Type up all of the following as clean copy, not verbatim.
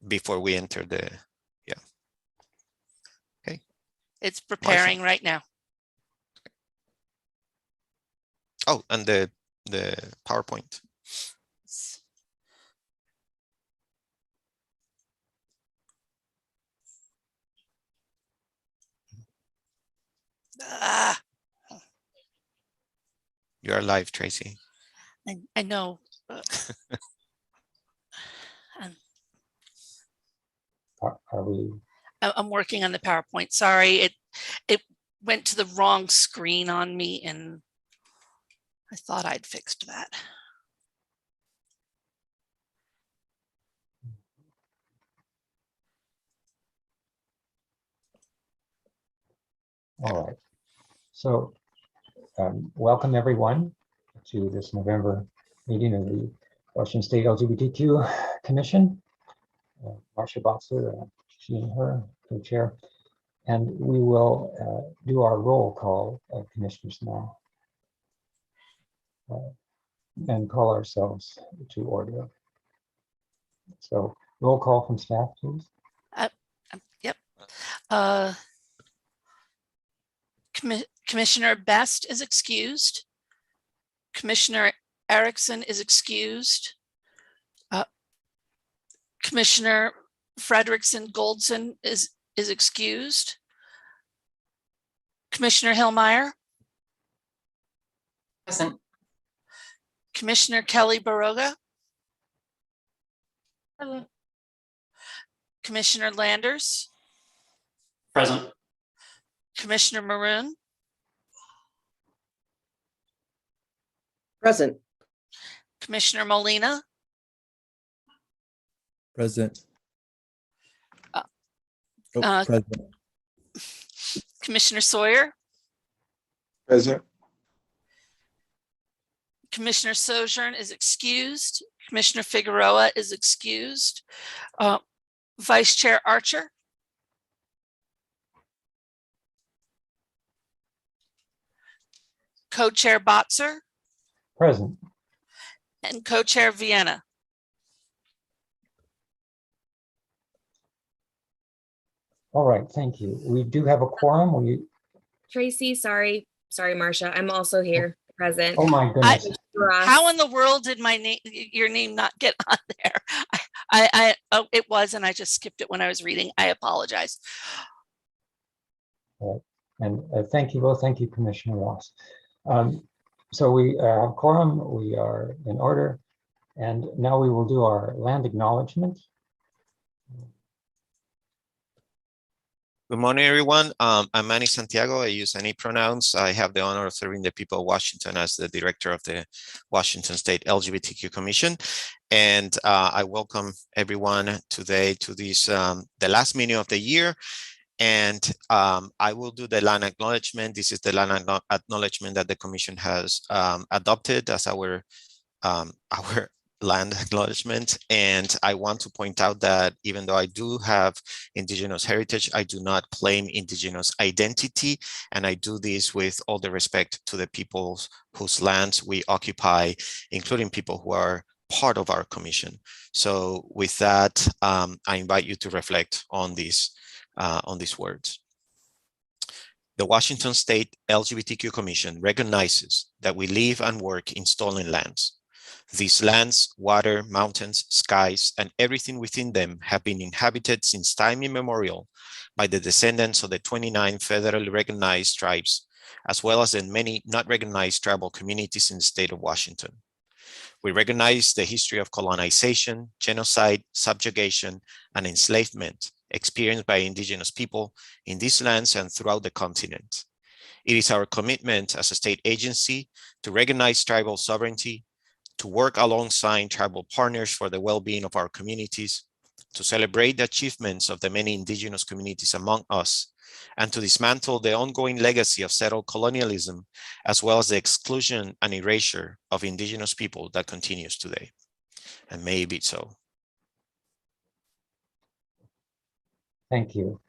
before we enter the, yeah. Okay. It's preparing right now. Oh, and the PowerPoint. Ah, You are live, Tracy. I know. Are we? I'm working on the PowerPoint. Sorry, it went to the wrong screen on me, and I thought I'd fixed that. All right. So welcome everyone to this November meeting of the Washington State LGBTQ Commission. Marcia Boxer, she and her co-chair. And we will do our roll call of commissioners now and call ourselves to order. So roll call from staff, please. Yep. Commissioner Best is excused. Commissioner Erickson is excused. Commissioner Frederickson Goldson is excused. Commissioner Hillmeyer. Present. Commissioner Kelly Baroga. Present. Commissioner Landers. Present. Commissioner Maroon. Present. Commissioner Molina. Present. Uh, Present. Commissioner Sawyer. Present. Commissioner Sojourn is excused. Commissioner Figueroa is excused. Vice Chair Archer. Co-Chair Botzer. Present. And Co-Chair Vienna. All right, thank you. We do have a quorum. Tracy, sorry, Marcia. I'm also here, present. Oh my goodness. How in the world did your name not get on there? Oh, it was, and I just skipped it when I was reading. I apologize. All right. And thank you both. Thank you, Commissioner Ross. So we have quorum. We are in order. And now we will do our land acknowledgement. Good morning, everyone. I'm Manny Santiago. I use any pronouns. I have the honor of serving the people of Washington as the director of the Washington State LGBTQ Commission. And I welcome everyone today to this, the last meeting of the year. And I will do the land acknowledgement. This is the land acknowledgement that the commission has adopted as our land acknowledgement. And I want to point out that even though I do have Indigenous heritage, I do not claim Indigenous identity. And I do this with all the respect to the peoples whose lands we occupy, including people who are part of our commission. So with that, I invite you to reflect on these words. The Washington State LGBTQ Commission recognizes that we live and work in stolen lands. These lands, water, mountains, skies, and everything within them have been inhabited since time immemorial by the descendants of the 29 federally recognized tribes, as well as in many not recognized tribal communities in the state of Washington. We recognize the history of colonization, genocide, subjugation, and enslavement experienced by Indigenous people in these lands and throughout the continent. It is our commitment as a state agency to recognize tribal sovereignty, to work alongside tribal partners for the well-being of our communities, to celebrate the achievements of the many Indigenous communities among us, and to dismantle the ongoing legacy of settled colonialism, as well as the exclusion and erasure of Indigenous people that continues today. And may it be so. Thank you.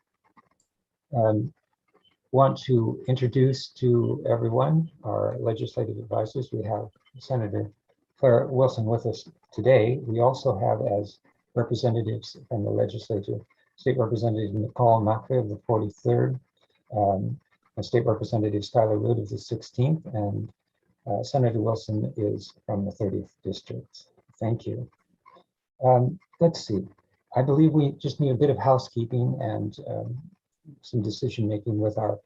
Want to introduce to everyone our legislative advisors. We have Senator Claire Wilson with us today. We also have as representatives from the legislature. State Representative Nicole Macri of the 43rd, State Representative Skylar Root of the 16th, and Senator Wilson is from the 30th district. Thank you. Let's see. I believe we just need a bit of housekeeping and some decision making with our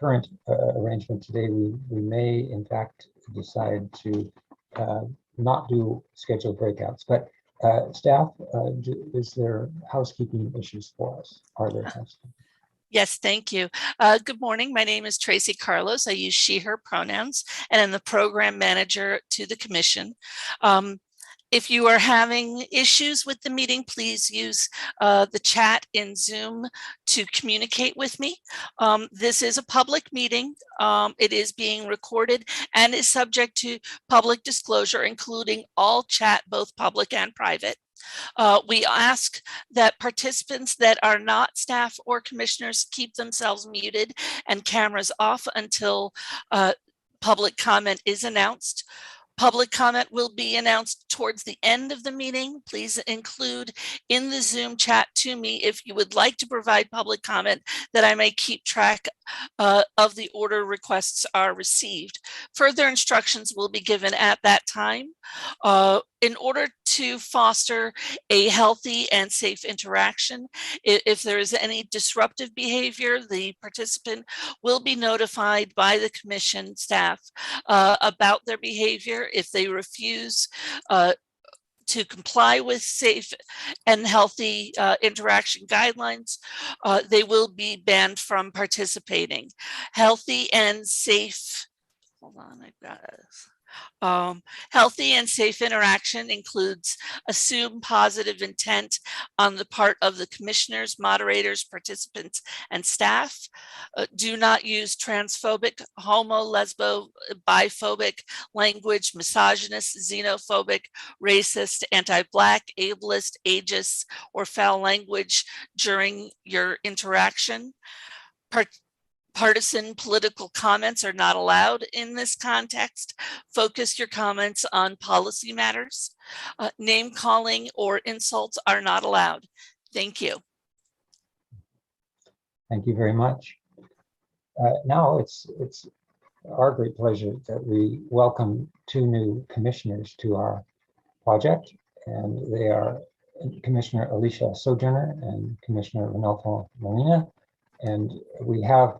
current arrangement today. We may, in fact, decide to not do scheduled breakouts, but staff, is there housekeeping issues for us? Are there housekeeping? Yes, thank you. Good morning. My name is Tracy Carlos. I use she, her pronouns, and I'm the program manager to the commission. If you are having issues with the meeting, please use the chat in Zoom to communicate with me. This is a public meeting. It is being recorded and is subject to public disclosure, including all chat, both public and private. We ask that participants that are not staff or commissioners keep themselves muted and cameras off until public comment is announced. Public comment will be announced towards the end of the meeting. Please include in the Zoom chat to me if you would like to provide public comment, that I may keep track of the order requests are received. Further instructions will be given at that time. In order to foster a healthy and safe interaction, if there is any disruptive behavior, the participant will be notified by the commission staff about their behavior. If they refuse to comply with safe and healthy interaction guidelines, they will be banned from participating. Healthy and safe, hold on, I've got this. Healthy and safe interaction includes assumed positive intent on the part of the commissioners, moderators, participants, and staff. Do not use transphobic, homo, lesbo, biphobic language, misogynist, xenophobic, racist, anti-Black, ableist, ageist, or foul language during your interaction. Partisan political comments are not allowed in this context. Focus your comments on policy matters. Name calling or insults are not allowed. Thank you. Thank you very much. Now it's our great pleasure that we welcome two new commissioners to our project, and they are Commissioner Alicia Sojourner and Commissioner Renaldo Molina. And we have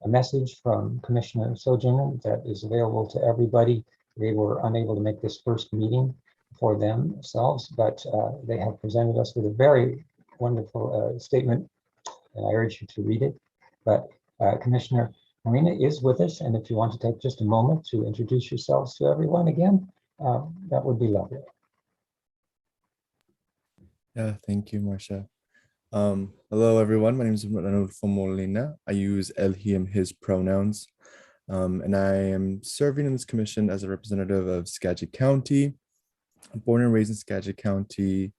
a message from Commissioner Sojourner that is available to everybody. They were unable to make this first meeting for themselves, but they have presented us with a very wonderful statement, and I urge you to read it. But Commissioner Molina is with us, and if you want to take just a moment to introduce yourselves to everyone again, that would be lovely. Yeah, thank you, Marcia. Hello, everyone. My name is Renaldo Molina. I use él, him, his pronouns, and I am serving in this commission as a representative of Skagit County. I'm born and raised in Skagit County.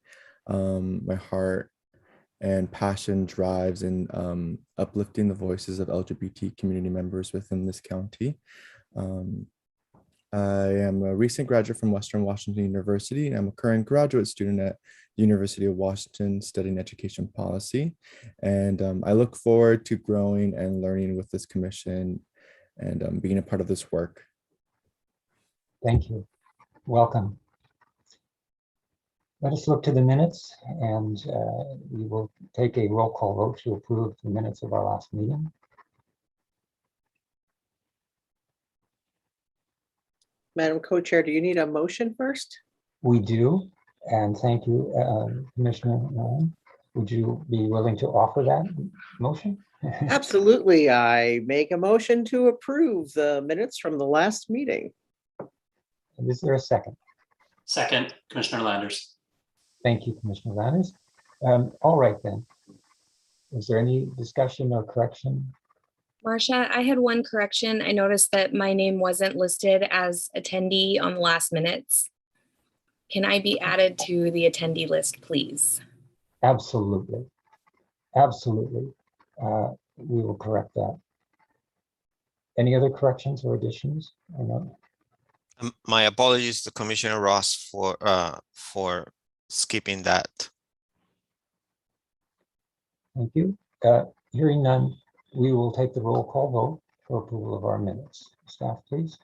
My heart and passion drives in uplifting the voices of LGBT community members within this county. I am a recent graduate from Western Washington University, and I'm a current graduate student at the University of Washington studying education policy. And I look forward to growing and learning with this commission and being a part of this work. Thank you. Welcome. Let us look to the minutes, and we will take a roll call vote to approve the minutes of our last meeting. Madam Co-Chair, do you need a motion first? We do, and thank you, Commissioner Nolan. Would you be willing to offer that motion? Absolutely. I make a motion to approve the minutes from the last meeting. And is there a second? Second, Commissioner Landers. Thank you, Commissioner Landers. All right then. Is there any discussion or correction? Marcia, I had one correction. I noticed that my name wasn't listed as attendee on the last minutes. Can I be added to the attendee list, please? Absolutely. Absolutely. We will correct that. Any other corrections or additions? Or no? My apologies to Commissioner Ross for skipping that. Thank you. Hearing none, we will take the roll call vote for approval of our minutes. Staff, please.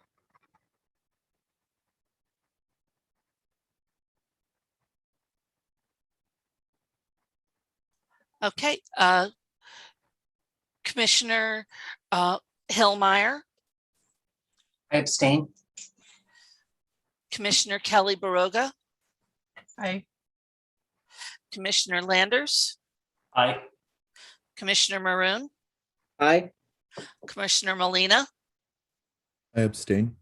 Okay, Commissioner Hillmeyer, I abstain. Commissioner Kelly Baroga, Aye. Commissioner Landers, Aye. Commissioner Maroon, Aye. Commissioner Molina, I abstain.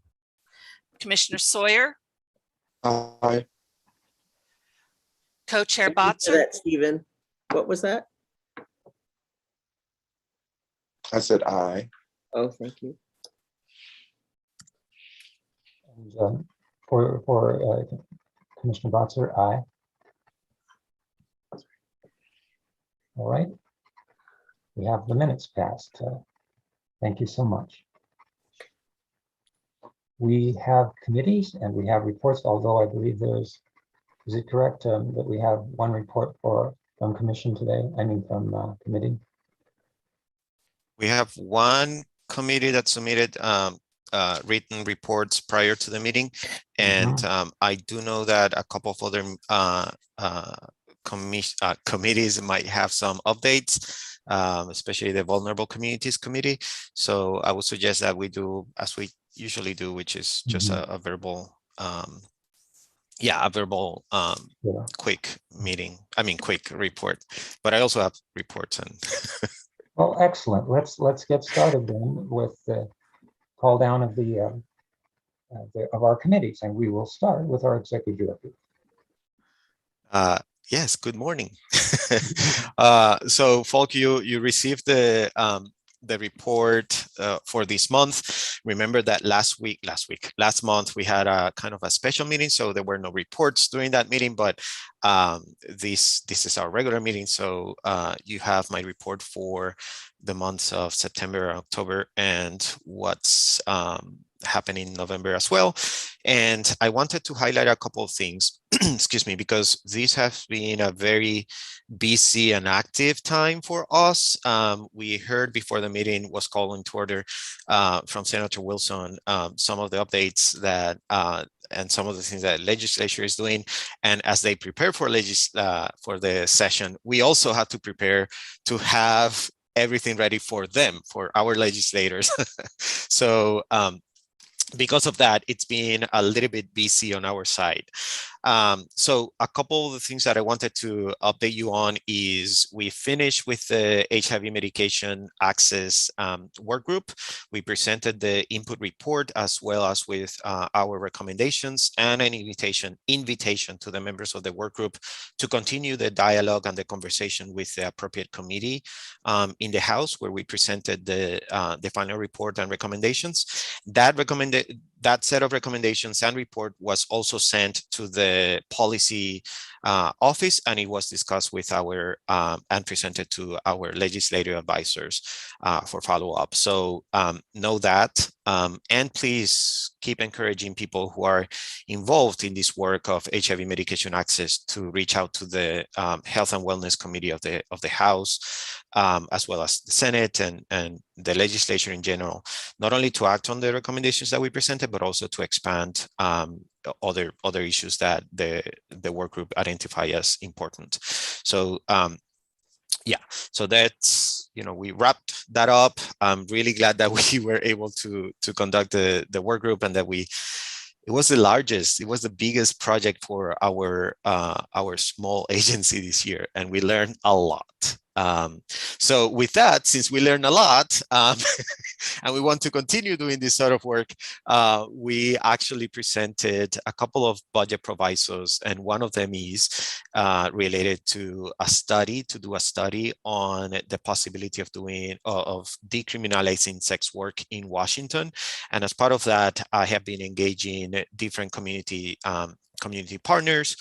Commissioner Sawyer, Aye. Co-Chair Thank you for Botzer, that, Stephen. What was that? I said aye. Oh, thank you. And for Commissioner Botzer, aye. All right. We have the minutes passed. Thank you so much. We have committees and we have reports, although I believe is it correct that we have one report from commission today? I mean, from committee. We have one committee that submitted written reports prior to the meeting. And I do know that a couple of other committees might have some updates, especially the Vulnerable Communities Committee. So I would suggest that we do as we usually do, which is just a verbal, quick meeting. I mean, quick report. But I also have reports and. Well, excellent. Let's get started then with the call down of of our committees, and we will start with our executive director. Yes, good morning. So Falk, you received the report for this month. Remember that last month we had a kind of a special meeting, so there were no reports during that meeting, but this is our regular meeting. So you have my report for the months of September, October, and what's happening in November as well. And I wanted to highlight a couple of things, excuse me, because this has been a very busy and active time for us. We heard before the meeting was called into order from Senator Wilson, some of the updates that and some of the things that legislature is doing. And as they prepare for the session, we also had to prepare to have everything ready for them, for our legislators. So because of that, it's been a little bit busy on our side. So a couple of the things that I wanted to update you on is we finished with the HIV medication access work group. We presented the input report as well as with our recommendations and an invitation to the members of the work group to continue the dialogue and the conversation with the appropriate committee in the House, where we presented the final report and recommendations. That set of recommendations and report was also sent to the policy office, and it was discussed with our and presented to our legislative advisors for follow-up. So know that, and please keep encouraging people who are involved in this work of HIV medication access to reach out to the Health and Wellness Committee of the House, as well as the Senate and the legislature in general, not only to act on the recommendations that we presented, but also to expand other issues that the work group identify as important. So yeah, so that's, we wrapped that up. I'm really glad that we were able to conduct the work group, and that it was the biggest project for our small agency this year, and we learned a lot. So with that, since we learned a lot, and we want to continue doing this sort of work, we actually presented a couple of budget provisos, and one of them is related to do a study on the possibility of decriminalizing sex work in Washington. And as part of that, I have been engaging different community partners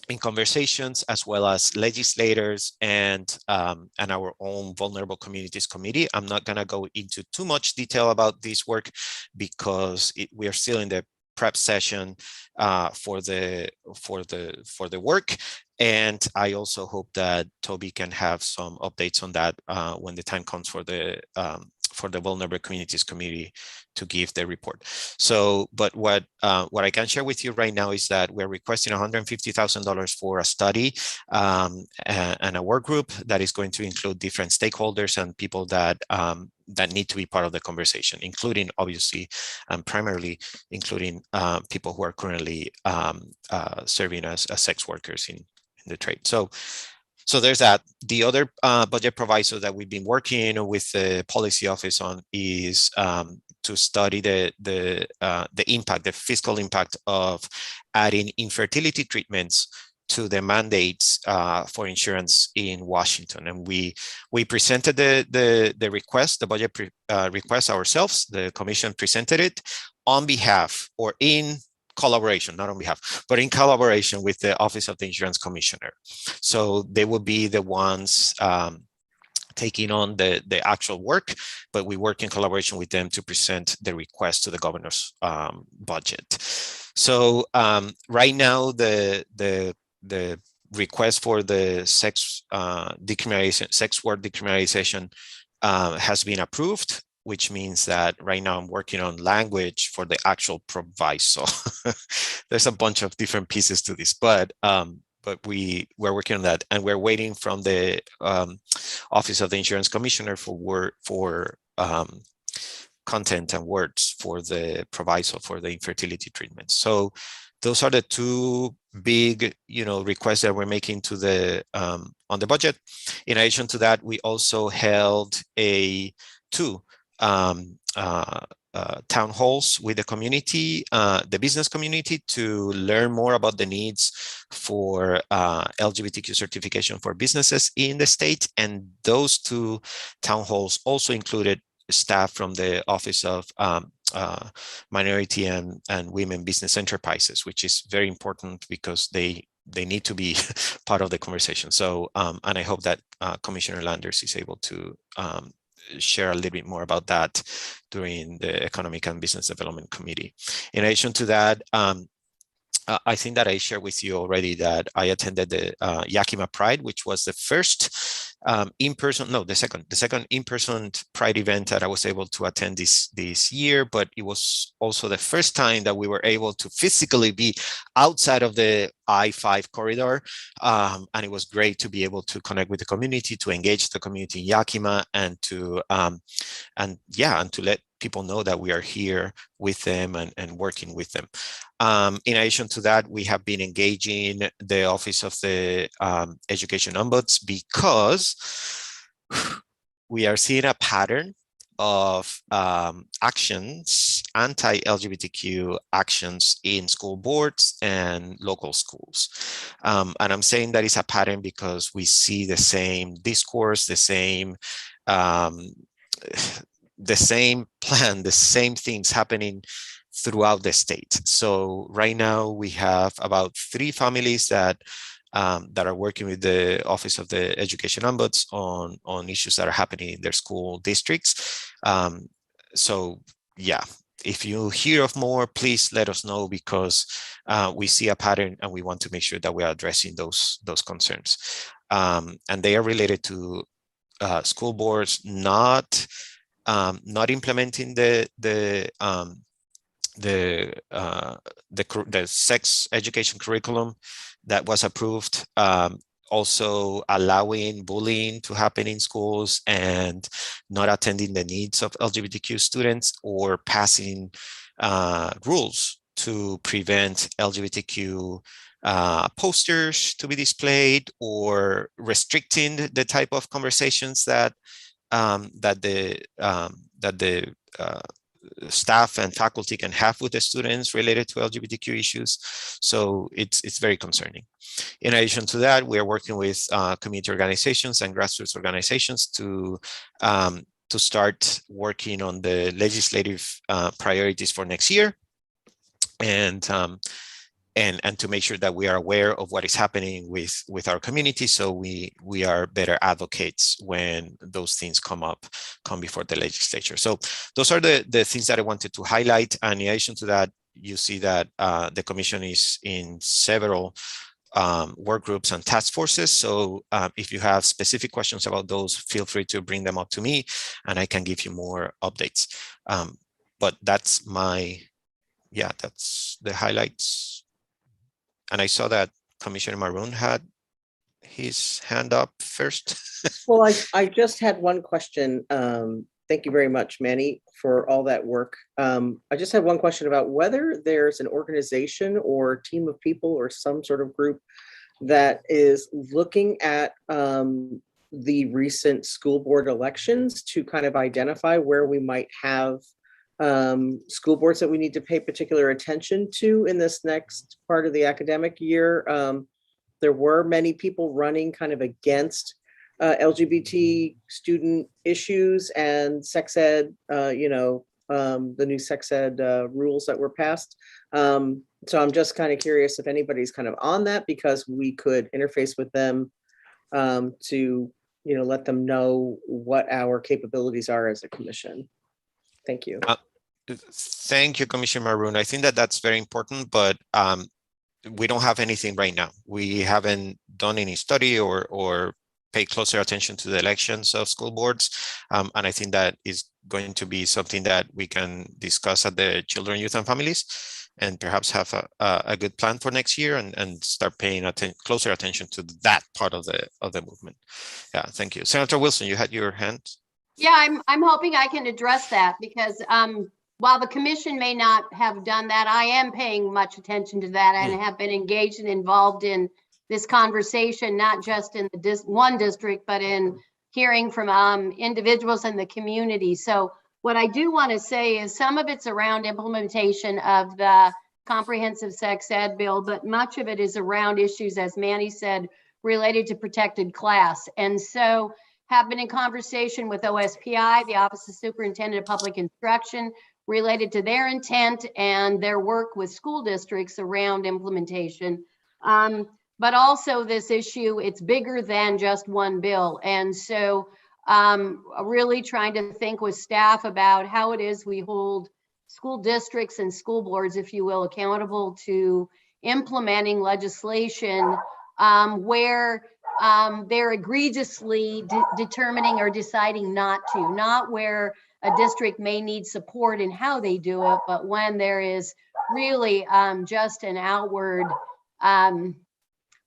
in conversations, as well as legislators and our own Vulnerable Communities Committee. I'm not going to go into too much detail about this work because we are still in the prep session for the work. And I also hope that Toby can have some updates on that when the time comes for the Vulnerable Communities Committee to give the report. So, but what I can share with you right now is that we're requesting $150,000 for a study and a work group that is going to include different stakeholders and people that that need to be part of the conversation, including obviously and primarily including people who are currently serving as sex workers in the trade. So there's that. The other budget proviso that we've been working with the policy office on is to study the impact, the fiscal impact of adding infertility treatments to the mandates for insurance in Washington. And we presented the request, the budget request ourselves. The commission presented it on behalf or in collaboration, not on behalf, but in collaboration with the Office of the Insurance Commissioner. So they will be the ones taking on the actual work, but we work in collaboration with them to present the request to the governor's budget. So right now, the request for the sex work decriminalization has been approved, which means that right now I'm working on language for the actual proviso. There's a bunch of different pieces to this, but we're working on that, and we're waiting from the Office of the Insurance Commissioner for content and words for the proviso for the infertility treatment. So those are the two big, requests that we're making to the on the budget. In addition to that, we also held two town halls with the community, the business community, to learn more about the needs for LGBTQ certification for businesses in the state. And those two town halls also included staff from the Office of Minority and Women Business Enterprises, which is very important because they need to be part of the conversation. So, and I hope that Commissioner Landers is able to share a little bit more about that during the Economic and Business Development Committee. In addition to that, I think that I shared with you already that I attended the Yakima Pride, which was the first the second in-person Pride event that I was able to attend this year, but it was also the first time that we were able to physically be outside of the I-5 corridor. And it was great to be able to connect with the community, to engage the community in Yakima, and to let people know that we are here with them and working with them. In addition to that, we have been engaging the Office of the Education Ombuds because we are seeing a pattern of actions, anti-LGBTQ actions in school boards and local schools. And I'm saying that it's a pattern because we see the same discourse, the same plan, the same things happening throughout the state. So right now we have about 3 families that are working with the Office of the Education Ombuds on issues that are happening in their school districts. So yeah, if you hear of more, please let us know, because we see a pattern and we want to make sure that we are addressing those concerns. And they are related to school boards not implementing the sex education curriculum that was approved, also allowing bullying to happen in schools and not attending the needs of LGBTQ students, or passing rules to prevent LGBTQ posters to be displayed, or restricting the type of conversations that the staff and faculty can have with the students related to LGBTQ issues. So it's very concerning. In addition to that, we are working with community organizations and grassroots organizations to start working on the legislative priorities for next year, and to make sure that we are aware of what is happening with our community, so we are better advocates when those things come before the legislature. So those are the things that I wanted to highlight. And in addition to that, you see that the commission is in several work groups and task forces. So if you have specific questions about those, feel free to bring them up to me and I can give you more updates. But that's that's the highlights. And I saw that Commissioner Maroon had his hand up first. Well, I just had one question. Thank you very much, Manny, for all that work. I just had one question about whether there's an organization or team of people or some sort of group that is looking at the recent school board elections to kind of identify where we might have school boards that we need to pay particular attention to in this next part of the academic year. There were many people running kind of against LGBT student issues and sex ed, the new sex ed rules that were passed. So I'm just kind of curious if anybody's kind of on that, because we could interface with them to, let them know what our capabilities are as a commission. Thank you. Thank you, Commissioner Maroon. I think that that's very important, but we don't have anything right now. We haven't done any study or pay closer attention to the elections of school boards. And I think that is going to be something that we can discuss at the Children, Youth and Families, and perhaps have a good plan for next year and start paying closer attention to that part of the movement. Yeah, thank you. Senator Wilson, you had your hand. Yeah, I'm hoping I can address that, because while the commission may not have done that, I am paying much attention to that and have been engaged and involved in this conversation, not just in the one district, but in hearing from individuals in the community. So what I do want to say is some of it's around implementation of the comprehensive sex ed bill, but much of it is around issues, as Manny said, related to protected class. And so have been in conversation with OSPI, the Office of Superintendent of Public Instruction, related to their intent and their work with school districts around implementation. But also this issue, it's bigger than just one bill. And so really trying to think with staff about how it is we hold school districts and school boards, if you will, accountable to implementing legislation where they're egregiously determining or deciding not to, not where a district may need support in how they do it, but when there is really just an outward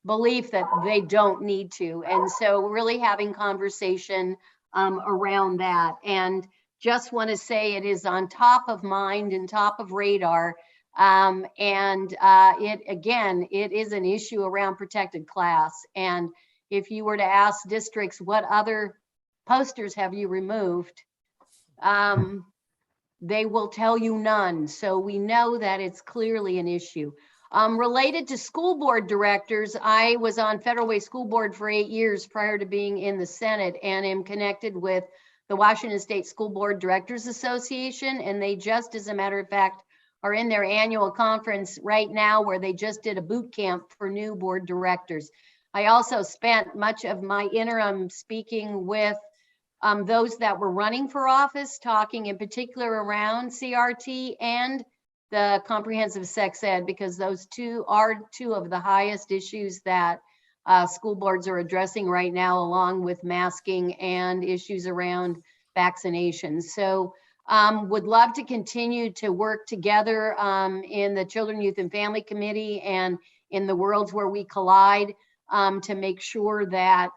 belief that they don't need to. And so really having conversation around that. And just want to say it is on top of mind and top of radar. It is an issue around protected class. And if you were to ask districts, what other posters have you removed? They will tell you none. So we know that it's clearly an issue. Related to school board directors, I was on Federal Way School Board for 8 years prior to being in the Senate, and am connected with the Washington State School Board Directors Association. And they just, as a matter of fact, are in their annual conference right now, where they just did a boot camp for new board directors. I also spent much of my interim speaking with those that were running for office, talking in particular around CRT and the comprehensive sex ed, because those two are two of the highest issues that school boards are addressing right now, along with masking and issues around vaccinations. So would love to continue to work together in the Children, Youth and Family Committee and in the Worlds Where We Collide to make sure that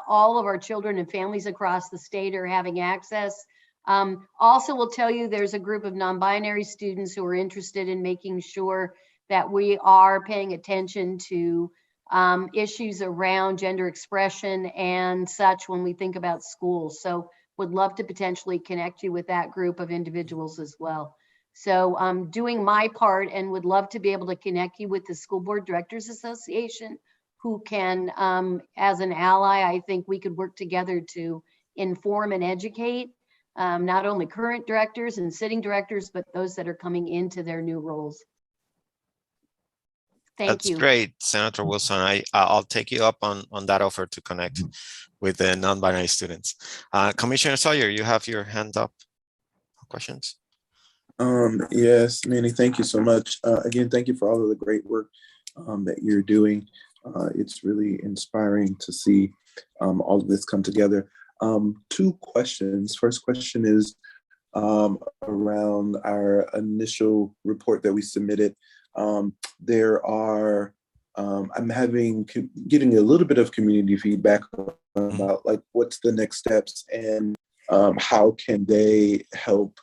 all of our children and families across the state are having access. Also will tell you there's a group of non-binary students who are interested in making sure that we are paying attention to issues around gender expression and such when we think about schools. So would love to potentially connect you with that group of individuals as well. So I'm doing my part and would love to be able to connect you with the School Board Directors Association, who can, as an ally, I think we could work together to inform and educate not only current directors and sitting directors, but those that are coming into their new roles. Thank you. That's great, Senator Wilson. I'll take you up on that offer to connect with the non-binary students. Commissioner Sawyer, you have your hand up. Questions? Yes, Manny, thank you so much. Again, thank you for all of the great work that you're doing. It's really inspiring to see all of this come together. Two questions. First question is around our initial report that we submitted. There are, I'm getting a little bit of community feedback about like what's the next steps and how can they help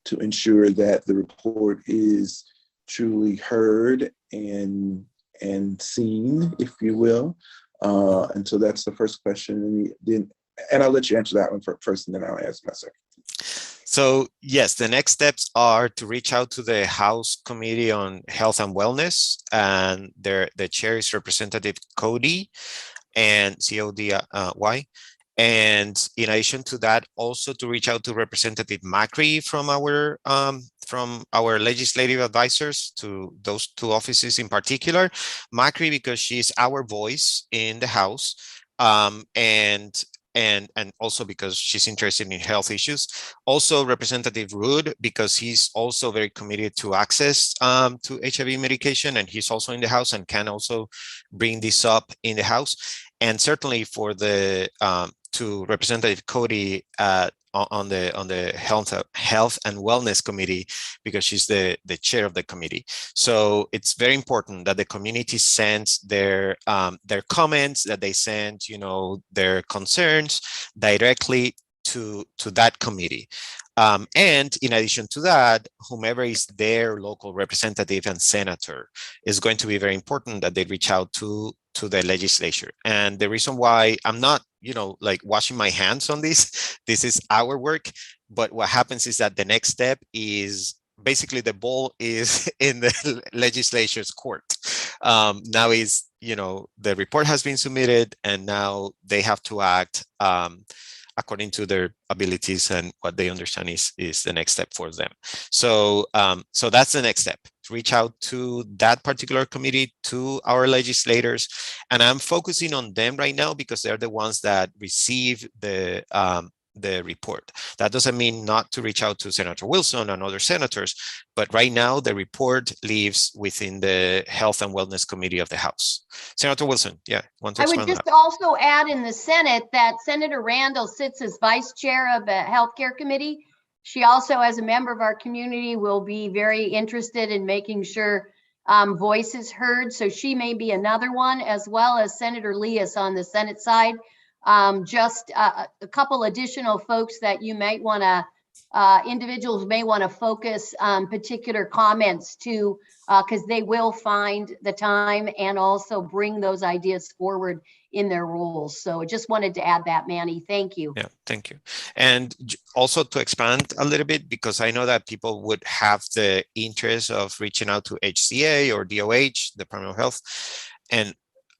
to ensure that the report is truly heard and seen, if you will. And so that's the first question. And I'll let you answer that one first, and then I'll ask my second. So yes, the next steps are to reach out to the House Committee on Health and Wellness, and the chair is Representative Cody, and CODY. And in addition to that, also to reach out to Representative Macri from our legislative advisors, to those two offices in particular. Macri, because she's our voice in the House, and also because she's interested in health issues. Also Representative Rood, because he's also very committed to access to HIV medication, and he's also in the House and can also bring this up in the House. And certainly for the to Representative Cody on the Health and Wellness Committee, because she's the chair of the committee. So it's very important that the community sends their comments, that they send, their concerns directly to that committee. And in addition to that, whomever is their local representative and senator is going to be very important that they reach out to the legislature. And the reason why I'm not, like washing my hands on this is our work. But what happens is that the next step is basically the ball is in the legislature's court. Now is, the report has been submitted, and now they have to act according to their abilities and what they understand is the next step for them. So so that's the next step. Reach out to that particular committee, to our legislators, and I'm focusing on them right now because they're the ones that receive the report. That doesn't mean not to reach out to Senator Wilson and other senators, but right now the report lives within the Health and Wellness Committee of the House. Senator Wilson, yeah, want to I expand would on just that? also add in the Senate that Senator Randall sits as vice chair of the Healthcare Committee. She also, as a member of our community, will be very interested in making sure voice is heard. So she may be another one, as well as Senator Leas on the Senate side. Just a couple additional folks that you might want to, individuals may want to focus particular comments to, because they will find the time and also bring those ideas forward in their roles. So I just wanted to add that, Manny. Thank you. Yeah, thank you. And also to expand a little bit, because I know that people would have the interest of reaching out to HCA or DOH, Department of Health, and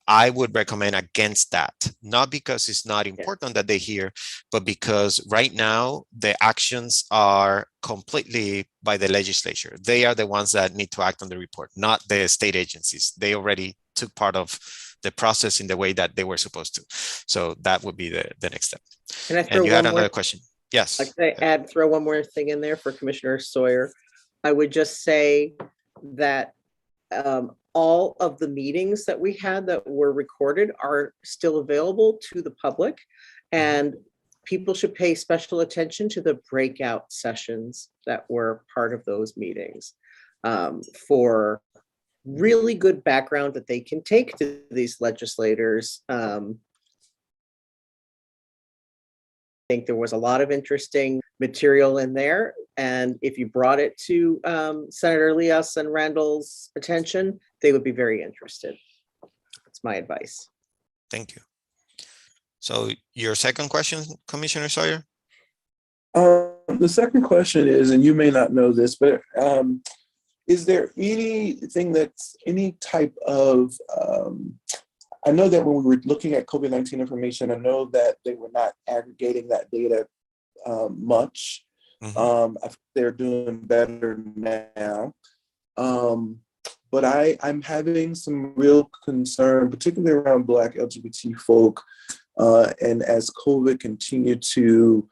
I would recommend against that, not because it's not important that they hear, but because right now the actions are completely by the legislature. They are the ones that need to act on the report, not the state agencies. They already took part of the process in the way that they were supposed to. So that would be the next step. Can I throw And you had one more another question? Yes. Throw one more thing in there for Commissioner Sawyer. I would just say that all of the meetings that we had that were recorded are still available to the public, and people should pay special attention to the breakout sessions that were part of those meetings for really good background that they can take to these legislators. I think there was a lot of interesting material in there, and if you brought it to Senator Leas and Randall's attention, they would be very interested. That's my advice. Thank you. So your second question, Commissioner Sawyer? The second question is, and you may not know this, but is there anything that's any type of, I know that when we were looking at COVID-19 information, I know that they were not aggregating that data much. I think they're doing better now. But I'm having some real concern, particularly around Black LGBT folk. And as COVID continued to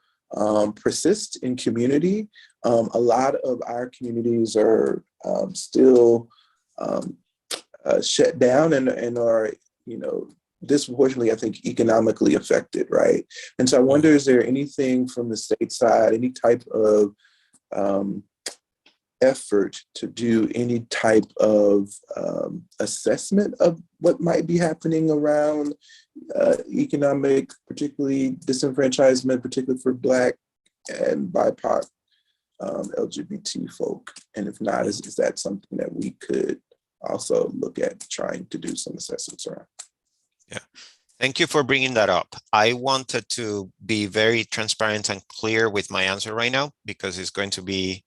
persist in community. A lot of our communities are still shut down and are, disproportionately, I think, economically affected, right? And so I wonder, is there anything from the state side, any type of effort to do any type of assessment of what might be happening around economic, particularly disenfranchisement, particularly for Black and BIPOC LGBT folk? And if not, is that something that we could also look at trying to do some assessments around? Yeah, thank you for bringing that up. I wanted to be very transparent and clear with my answer right now, because it's going to be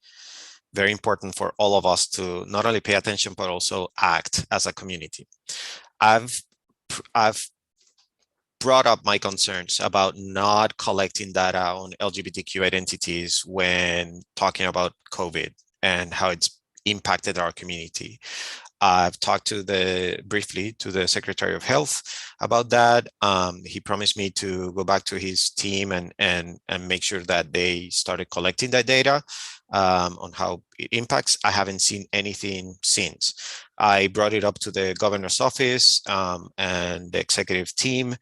very important for all of us to not only pay attention, but also act as a community. I've brought up my concerns about not collecting data on LGBTQ identities when talking about COVID and how it's impacted our community. I've talked briefly to the Secretary of Health about that. He promised me to go back to his team and make sure that they started collecting that data on how it impacts. I haven't seen anything since. I brought it up to the governor's office and the executive team,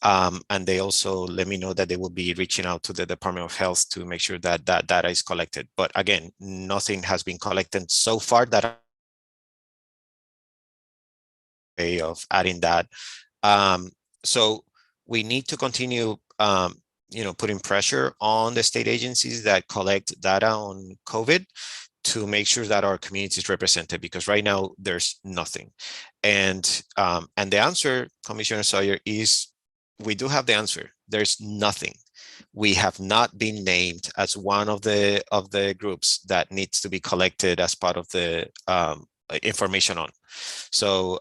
and they also let me know that they will be reaching out to the Department of Health to make sure that that data is collected. But again, nothing has been collected so far that way of adding that. So we need to continue putting pressure on the state agencies that collect data on COVID to make sure that our community is represented, because right now there's nothing. And the answer, Commissioner Sawyer, is we do have the answer. There's nothing. We have not been named as one of the groups that needs to be collected as part of the information on. So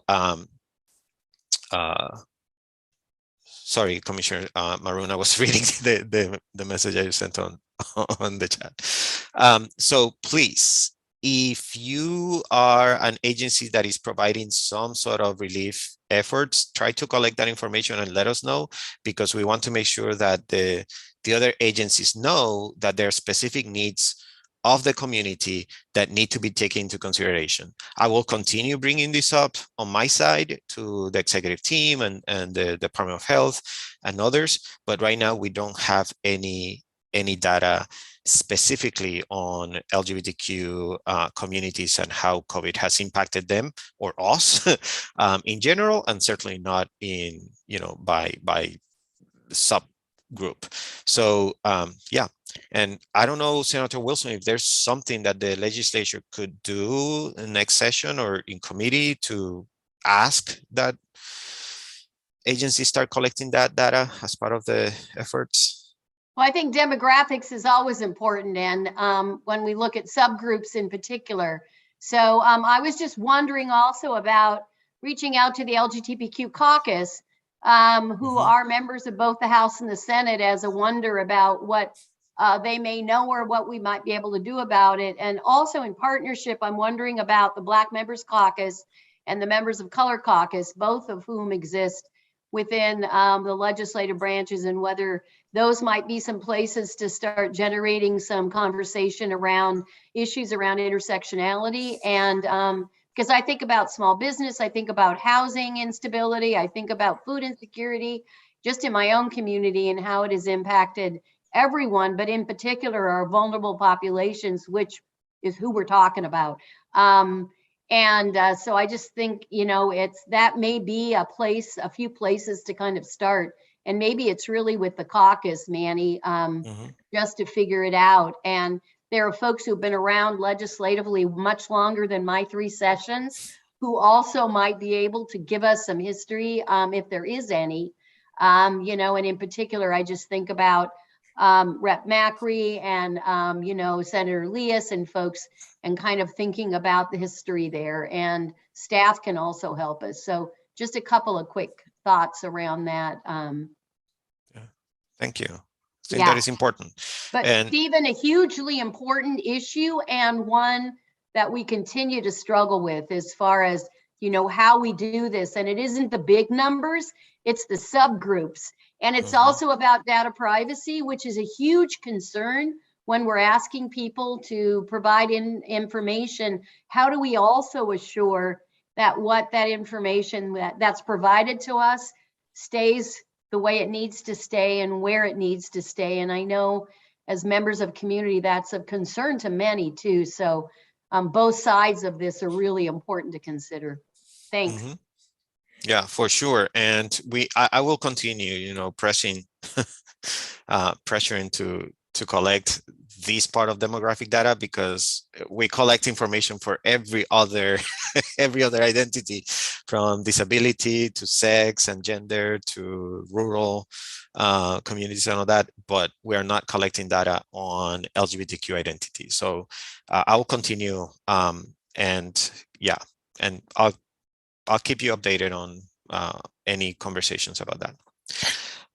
sorry, Commissioner Maroon, I was reading the message I sent on the chat. So please, if you are an agency that is providing some sort of relief efforts, try to collect that information and let us know, because we want to make sure that the other agencies know that there are specific needs of the community that need to be taken into consideration. I will continue bringing this up on my side to the executive team and the Department of Health and others, but right now we don't have any data specifically on LGBTQ communities and how COVID has impacted them or us in general, and certainly not in, by subgroup. So yeah. And I don't know, Senator Wilson, if there's something that the legislature could do in next session or in committee to ask that agencies start collecting that data as part of the efforts. Well, I think demographics is always important, and when we look at subgroups in particular. So I was just wondering also about reaching out to the LGBTQ caucus, who are members of both the House and the Senate, as a wonder about what they may know or what we might be able to do about it. And also in partnership, I'm wondering about the Black Members Caucus and the Members of Color Caucus, both of whom exist within the legislative branches, and whether those might be some places to start generating some conversation around issues around intersectionality. And because I think about small business, I think about housing instability, I think about food insecurity, just in my own community and how it has impacted everyone, but in particular our vulnerable populations, which is who we're talking about. So I just think, that may be a few places to kind of start. And maybe it's really with the caucus, Manny, just to figure it out. And there are folks who've been around legislatively much longer than my 3 sessions, who also might be able to give us some history, if there is any, and in particular, I just think about Rep. Macri and, Senator Elias and folks, and kind of thinking about the history there, and staff can also help us. So just a couple of quick thoughts around that. Yeah. Thank you. I think that is important. But Stephen, a hugely important issue, and one that we continue to struggle with as far as, how we do this. And it isn't the big numbers, it's the subgroups. And it's also about data privacy, which is a huge concern when we're asking people to provide information. How do we also assure that what that information that's provided to us stays the way it needs to stay and where it needs to stay? And I know as members of community, that's of concern to many too. So both sides of this are really important to consider. Thanks. Yeah, for sure. And I will continue, you know, pressuring to collect this part of demographic data, because we collect information for every other identity, from disability to sex and gender to rural communities and all that, but we are not collecting data on LGBTQ identity. So I will continue, and yeah, and I'll keep you updated on any conversations about that.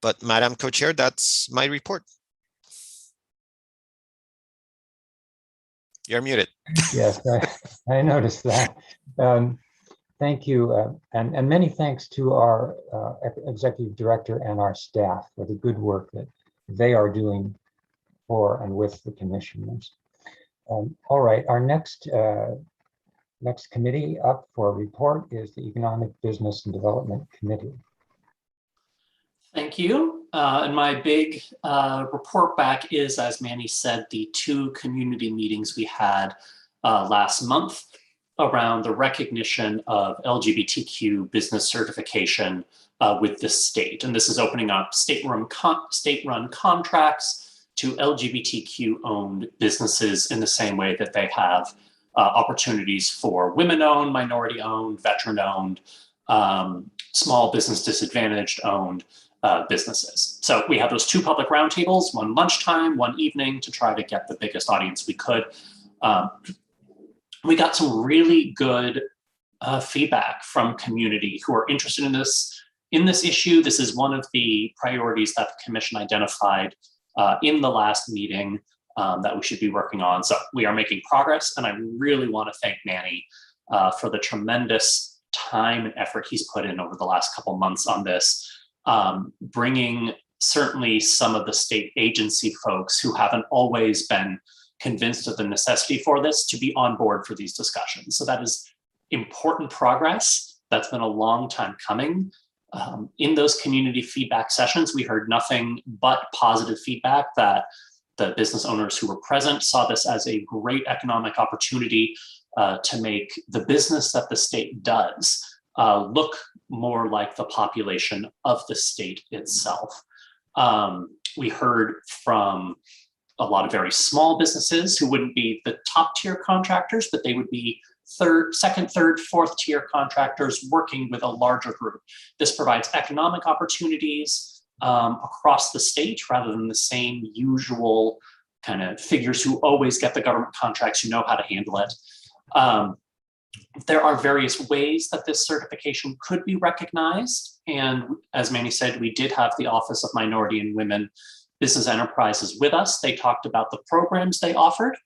But Madam Co-Chair, that's my report. You're muted. Yes, I noticed that. Thank you, and many thanks to our executive director and our staff for the good work that they are doing for and with the commissioners. All right, our next committee up for a report is the Economic, Business, and Development Committee. Thank you. And my big report back is, as Manny said, the 2 community meetings we had last month around the recognition of LGBTQ business certification with the state. And this is opening up state-run contracts to LGBTQ-owned businesses in the same way that they have opportunities for women-owned, minority-owned, veteran-owned, small business disadvantaged-owned businesses. So we have those 2 public roundtables, one lunchtime, one evening, to try to get the biggest audience we could. We got some really good feedback from community who are interested in this issue. This is one of the priorities that the commission identified in the last meeting that we should be working on. So we are making progress, and I really want to thank Manny for the tremendous time and effort he's put in over the last couple months on this, bringing certainly some of the state agency folks who haven't always been convinced of the necessity for this to be on board for these discussions. So that is important progress. That's been a long time coming. In those community feedback sessions, we heard nothing but positive feedback that the business owners who were present saw this as a great economic opportunity to make the business that the state does look more like the population of the state itself. We heard from a lot of very small businesses who wouldn't be the top tier contractors, but they would be second, third, fourth tier contractors working with a larger group. This provides economic opportunities across the state rather than the same usual kind of figures who always get the government contracts, who know how to handle it. There are various ways that this certification could be recognized. And as Manny said, we did have the Office of Minority and Women Business Enterprises with us. They talked about the programs they offered.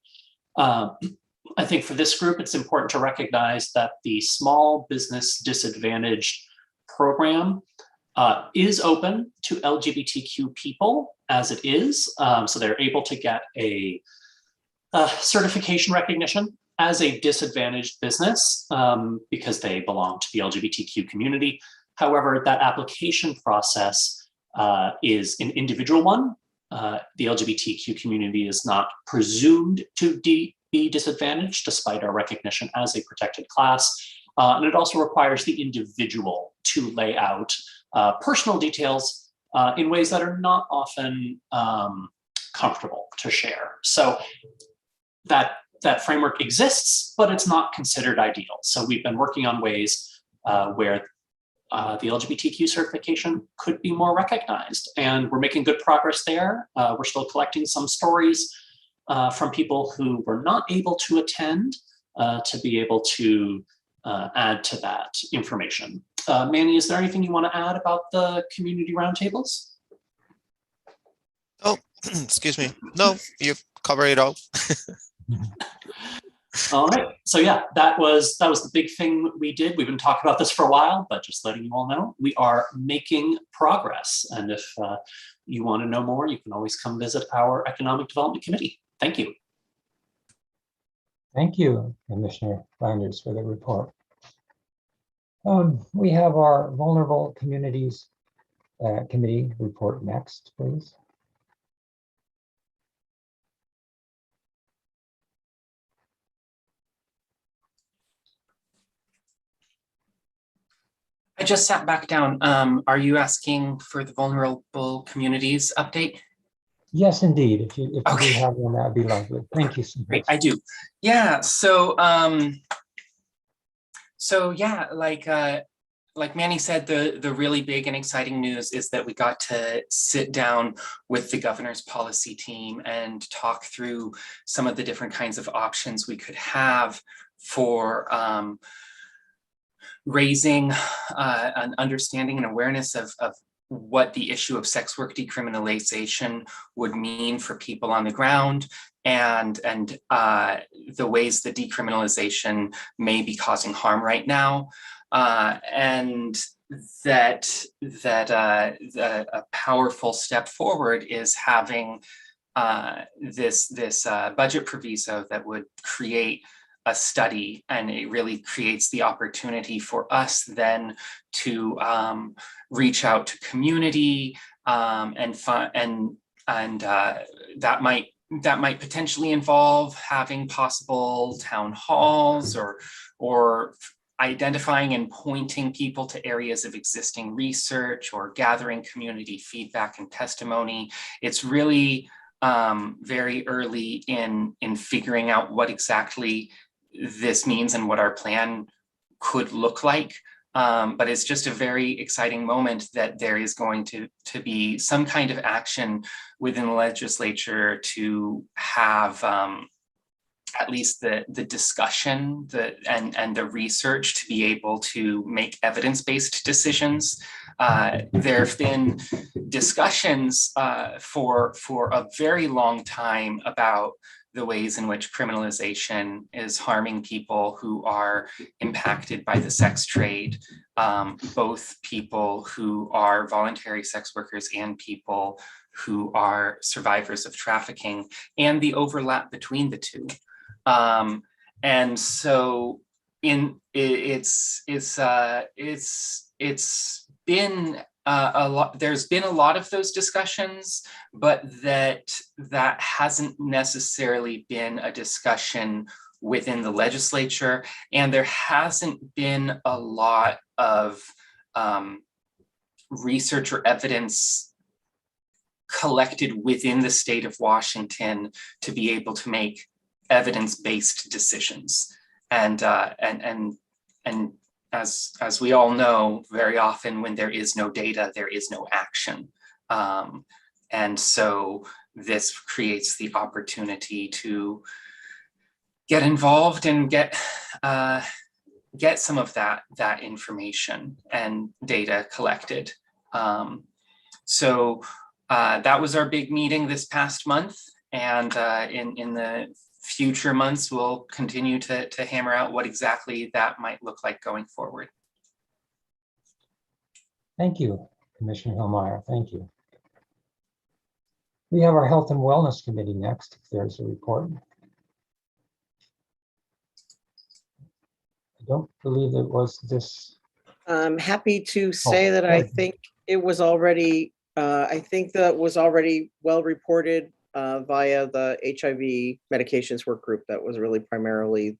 I think for this group, it's important to recognize that the Small Business Disadvantaged program is open to LGBTQ people as it is. So they're able to get a certification recognition as a disadvantaged business because they belong to the LGBTQ community. However, that application process is an individual one. The LGBTQ community is not presumed to be disadvantaged despite our recognition as a protected class. And it also requires the individual to lay out personal details in ways that are not often comfortable to share. So that framework exists, but it's not considered ideal. So we've been working on ways where the LGBTQ certification could be more recognized, and we're making good progress there. We're still collecting some stories from people who were not able to attend to be able to add to that information. Manny, is there anything you want to add about the community roundtables? Oh, excuse me. No, you cover it all. All right. So yeah, that was the big thing we did. We've been talking about this for a while, but just letting you all know, we are making progress. And if you want to know more, you can always come visit our Economic Development Committee. Thank you. Thank you, Commissioner Flanders, for the report. We have our Vulnerable Communities Committee report next, please. I just sat back down. Are you asking for the vulnerable communities update? Yes, indeed. If you do Okay. have one, that'd be lovely. Thank you so much. Great, I do. Yeah. So yeah, like Manny said, the really big and exciting news is that we got to sit down with the governor's policy team and talk through some of the different kinds of options we could have for raising an understanding and awareness of what the issue of sex work decriminalization would mean for people on the ground, and the ways that decriminalization may be causing harm right now, and that a powerful step forward is having this budget proviso that would create a study, and it really creates the opportunity for us then to reach out to community, and that might potentially involve having possible town halls or identifying and pointing people to areas of existing research or gathering community feedback and testimony. It's really very early in figuring out what exactly this means and what our plan could look like. But it's just a very exciting moment that there is going to be some kind of action within the legislature to have at least the discussion and the research to be able to make evidence-based decisions. There have been discussions for a very long time about the ways in which criminalization is harming people who are impacted by the sex trade, both people who are voluntary sex workers and people who are survivors of trafficking, and the overlap between the two. And so it's been a lot. There's been a lot of those discussions, but that hasn't necessarily been a discussion within the legislature, and there hasn't been a lot of research or evidence collected within the state of Washington to be able to make evidence-based decisions. And as we all know, very often when there is no data, there is no action. And so this creates the opportunity to get involved and get some of that information and data collected. So that was our big meeting this past month. And in the future months, we'll continue to hammer out what exactly that might look like going forward. Thank you, Commissioner Hillmeyer. Thank you. We have our Health and Wellness Committee next, if there's a report. I don't believe it was this. I'm happy to say that I think it was already, I think that was already well reported via the HIV medications work group. That was really primarily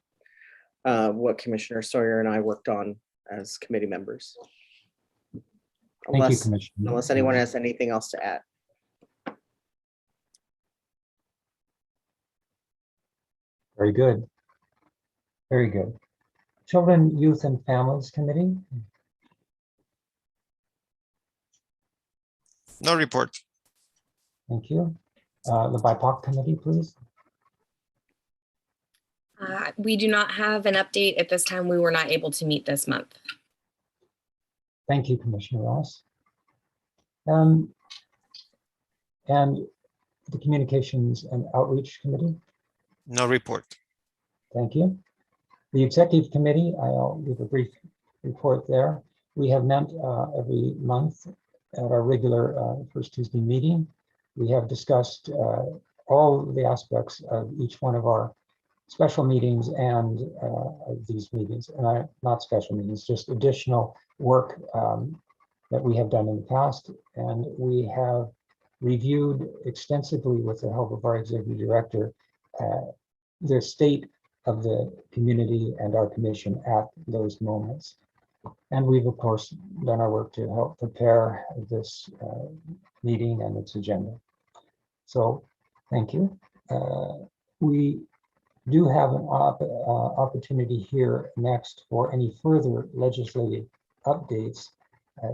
what Commissioner Sawyer and I worked on as committee members. Thank you, Commissioner. Unless anyone has anything else to add. Very good. Very good. Children, Youth, and Families Committee. No report. Thank you. The BIPOC Committee, please. We do not have an update at this time. We were not able to meet this month. Thank you, Commissioner Ross. And the Communications and Outreach Committee. No report. Thank you. The Executive Committee, I'll give a brief report there. We have met every month at our regular first Tuesday meeting. We have discussed all the aspects of each one of our special meetings and these meetings, and not special meetings, just additional work that we have done in the past. And we have reviewed extensively with the help of our Executive Director the state of the community and our commission at those moments. And we've, of course, done our work to help prepare this meeting and its agenda. So thank you. We do have an opportunity here next for any further legislative updates,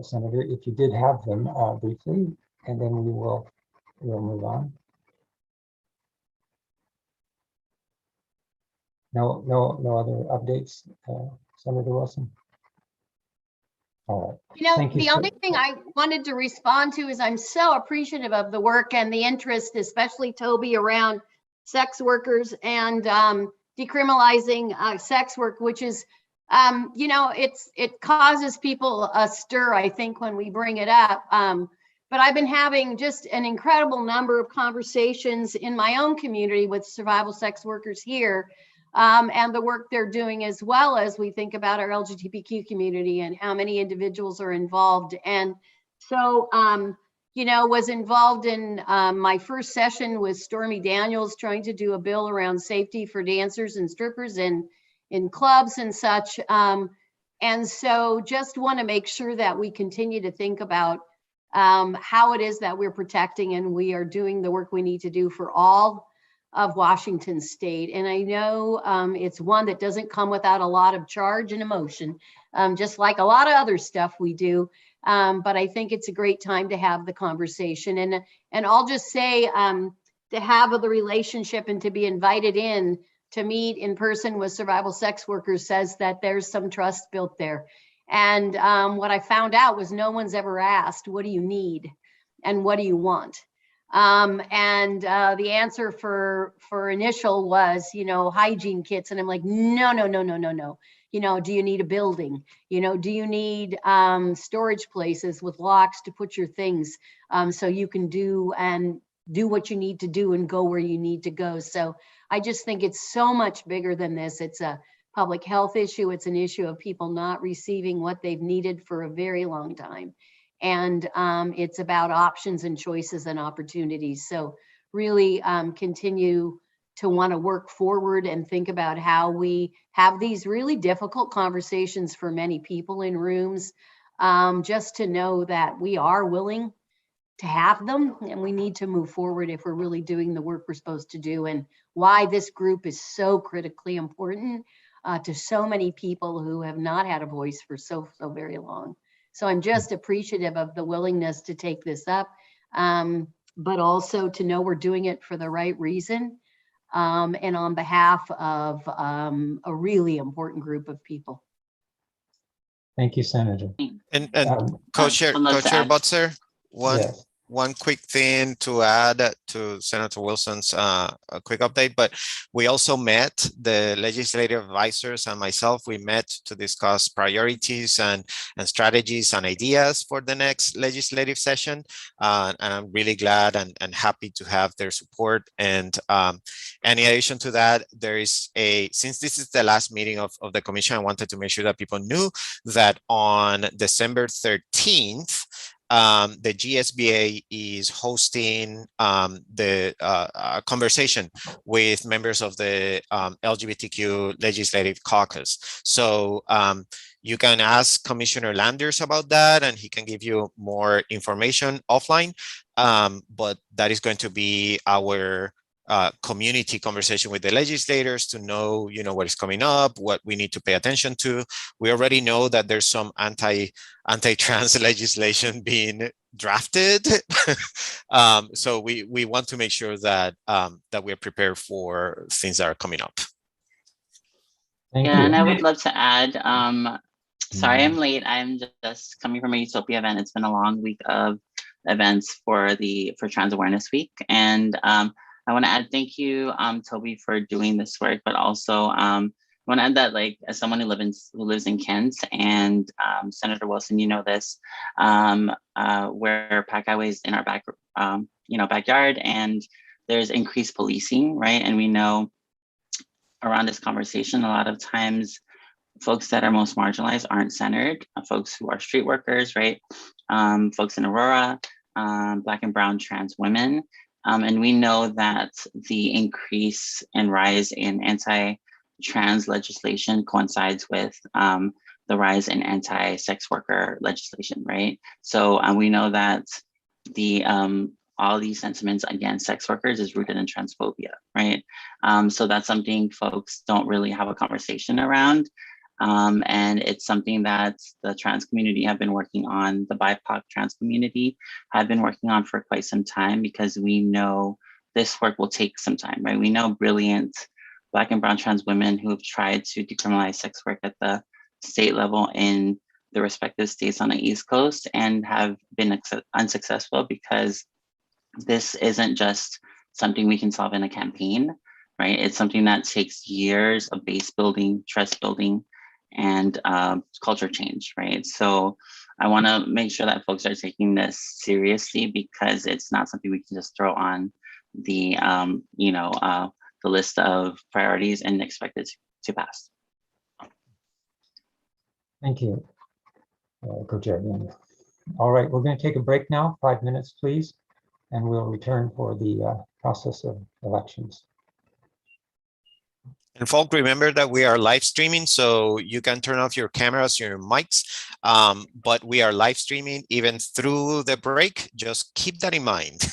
Senator, if you did have them briefly, and then we'll move on. No other updates, Senator Wilson? All right. You know, Thank you, the sir. only thing I wanted to respond to is I'm so appreciative of the work and the interest, especially Toby, around sex workers and decriminalizing sex work, which is, you know, it causes people a stir, I think, when we bring it up. But I've been having just an incredible number of conversations in my own community with survival sex workers here, and the work they're doing, as well as we think about our LGBTQ community and how many individuals are involved. And so, you know, was involved in my first session with Stormy Daniels, trying to do a bill around safety for dancers and strippers in clubs and such. And so just want to make sure that we continue to think about how it is that we're protecting and we are doing the work we need to do for all of Washington State. And I know it's one that doesn't come without a lot of charge and emotion, just like a lot of other stuff we do. But I think it's a great time to have the conversation. And I'll just say, to have the relationship and to be invited in to meet in person with survival sex workers says that there's some trust built there. And what I found out was no one's ever asked, what do you need and what do you want? And the answer for initial was, you know, hygiene kits. And I'm like, no. You know, do you need a building? You know, do you need storage places with locks to put your things so you can do what you need to do and go where you need to go? So I just think it's so much bigger than this. It's a public health issue. It's an issue of people not receiving what they've needed for a very long time. And it's about options and choices and opportunities. So really continue to want to work forward and think about how we have these really difficult conversations for many people in rooms, just to know that we are willing to have them and we need to move forward if we're really doing the work we're supposed to do, and why this group is so critically important to so many people who have not had a voice for so very long. So I'm just appreciative of the willingness to take this up, but also to know we're doing it for the right reason, and on behalf of a really important group of people. Thank you, Senator. And Co-Chair Butzer, Yes. one quick thing to add to Senator Wilson's a quick update, but we also met, the legislative advisors and myself, we met to discuss priorities and strategies and ideas for the next legislative session. And I'm really glad and happy to have their support. And in addition to that, there is since this is the last meeting of the commission, I wanted to make sure that people knew that on December 13th, the GSBA is hosting the conversation with members of the LGBTQ Legislative Caucus. So you can ask Commissioner Landers about that, and he can give you more information offline. But that is going to be our community conversation with the legislators to know, you know, what is coming up, what we need to pay attention to. We already know that there's some anti-trans legislation being drafted. So we want to make sure that that we're prepared for things that are coming up. Thank you. And I would love to add, sorry I'm late. I'm just coming from a Utopia event. It's been a long week of events for Trans Awareness Week. And I want to add thank you, Toby, for doing this work, but also I want to add that, like, as someone who lives in Kent, and Senator Wilson, you know this, where Pack Highway is in our backyard, and there's increased policing, right? And we know around this conversation, a lot of times folks that are most marginalized aren't centered, folks who are street workers, right? Folks in Aurora, Black and brown trans women. And we know that the increase and rise in anti-trans legislation coincides with the rise in anti-sex worker legislation, right? So we know that the all these sentiments against sex workers is rooted in transphobia, right? So that's something folks don't really have a conversation around. And it's something that the trans community have been working on, the BIPOC trans community have been working on for quite some time, because we know this work will take some time, right? We know brilliant Black and brown trans women who have tried to decriminalize sex work at the state level in the respective states on the East Coast and have been unsuccessful, because this isn't just something we can solve in a campaign, right? It's something that takes years of base building, trust building, and culture change, right? So I want to make sure that folks are taking this seriously, because it's not something we can just throw on the the list of priorities and expect it to pass. Thank you, Coach Edmund. All right, we're going to take a break now, 5 minutes, please, and we'll return for the process of elections. And folk, remember that we are live streaming, so you can turn off your cameras, your mics, but we are live streaming even through the break. Just keep that in mind.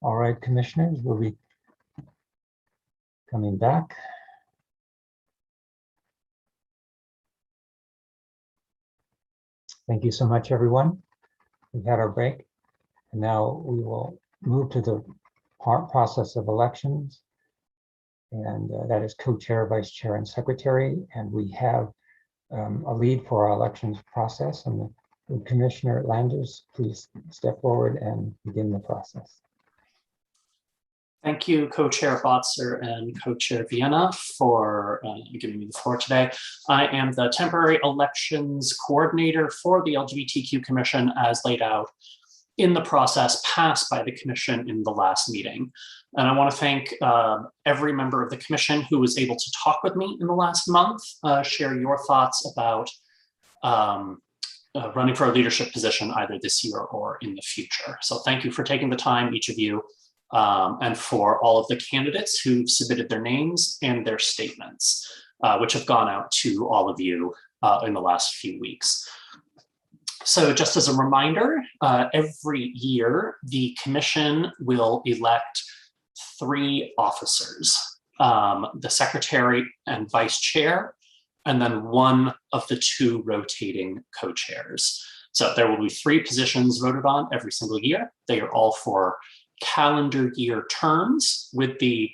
All right, commissioners, we'll be coming back. Thank you so much, everyone. We've had our break, and now we will move to the process of elections. And that is co-chair, vice chair, and secretary. And we have a lead for our elections process. And Commissioner Landers, please step forward and begin the process. Thank you, Co-Chair Botzer and Co-Chair Vienna, for giving me the floor today. I am the temporary elections coordinator for the LGBTQ Commission as laid out in the process passed by the Commission in the last meeting. And I want to thank every member of the Commission who was able to talk with me in the last month, share your thoughts about running for a leadership position either this year or in the future. So thank you for taking the time, each of you, and for all of the candidates who've submitted their names and their statements, which have gone out to all of you in the last few weeks. So just as a reminder, every year, the Commission will elect 3 officers, the secretary and vice chair, and then one of the 2 rotating co-chairs. So there will be 3 positions voted on every single year. They are all for calendar year terms, with the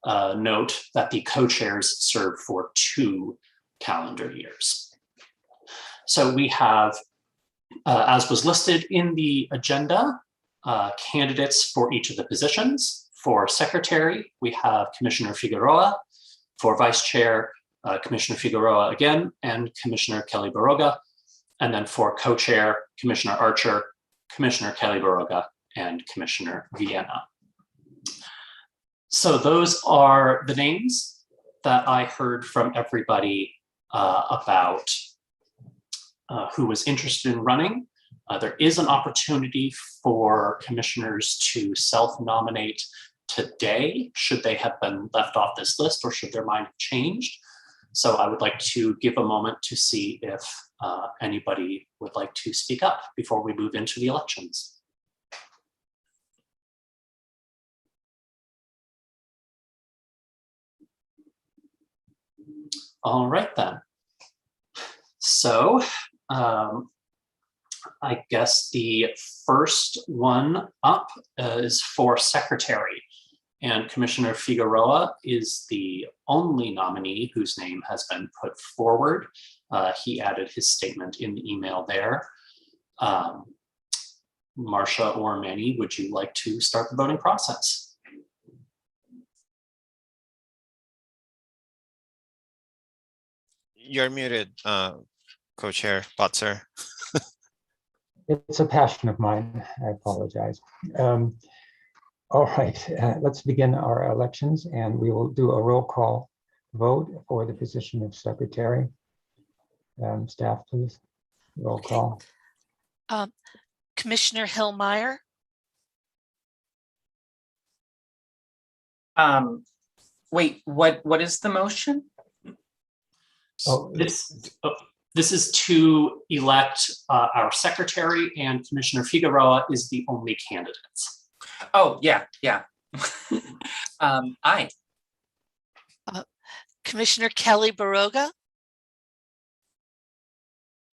note that the co-chairs serve for 2 calendar years. So we have, as was listed in the agenda, candidates for each of the positions. For secretary, we have Commissioner Figueroa. For vice chair, Commissioner Figueroa again, and Commissioner Kelly Baroga. And then for co-chair, Commissioner Archer, Commissioner Kelly Baroga, and Commissioner Vienna. So those are the names that I heard from everybody about who was interested in running. There is an opportunity for commissioners to self-nominate today, should they have been left off this list or should their mind have changed. So I would like to give a moment to see if anybody would like to speak up before we move into the elections. All right then. So I guess the first one up is for secretary, and Commissioner Figueroa is the only nominee whose name has been put forward. He added his statement in the email there. Marcia or Manny, would you like to start the voting process? You're muted, Co-Chair Botzer. It's a passion of mine. I apologize. All right, let's begin our elections, and we will do a roll call vote for the position of secretary. Staff, please. Roll call. Commissioner Hillmeyer, Wait, what is the motion? Oh, This is to elect our secretary, and Commissioner Figueroa is the only candidate. Oh, yeah. Aye. Commissioner Kelly Baroga,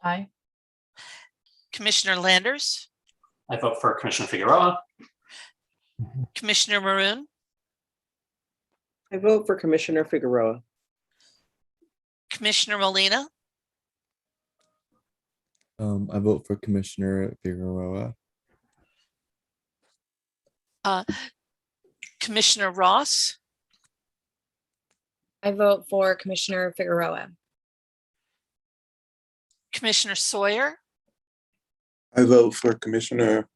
Aye. Commissioner Landers, I vote for Commissioner Figueroa. Commissioner Maroon, I vote for Commissioner Figueroa. Commissioner Molina, I vote for Commissioner Figueroa. Commissioner Ross, I vote for Commissioner Figueroa. Commissioner Sawyer, I vote for Commissioner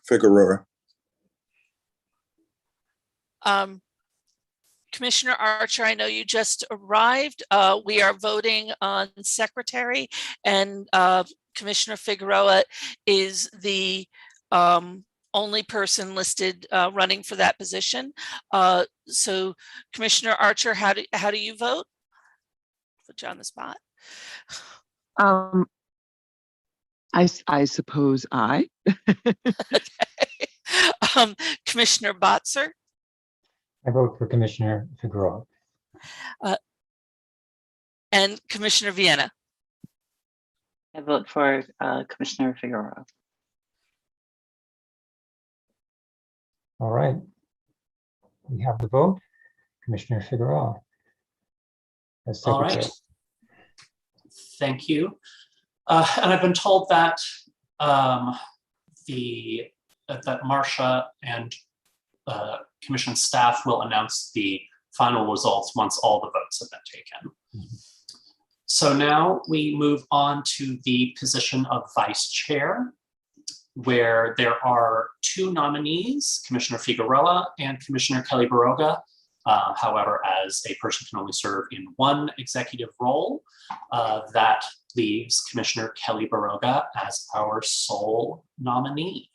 Figueroa. Commissioner Archer, I know you just arrived. We are voting on secretary, and Commissioner Figueroa is the only person listed running for that position. So Commissioner Archer, how do you vote? Put you on the spot. I suppose aye. Okay. Commissioner Botzer, I vote for Commissioner Figueroa. and Commissioner Vienna. I vote for Commissioner Figueroa. All right. We have the vote. Commissioner Figueroa as All secretary. right. Thank you. And I've been told that that Marcia and commission staff will announce the final results once all the votes have been taken. So now we move on to the position of vice chair, where there are two nominees, Commissioner Figueroa and Commissioner Kelly Baroga. However, as a person can only serve in one executive role, that leaves Commissioner Kelly Baroga as our sole nominee.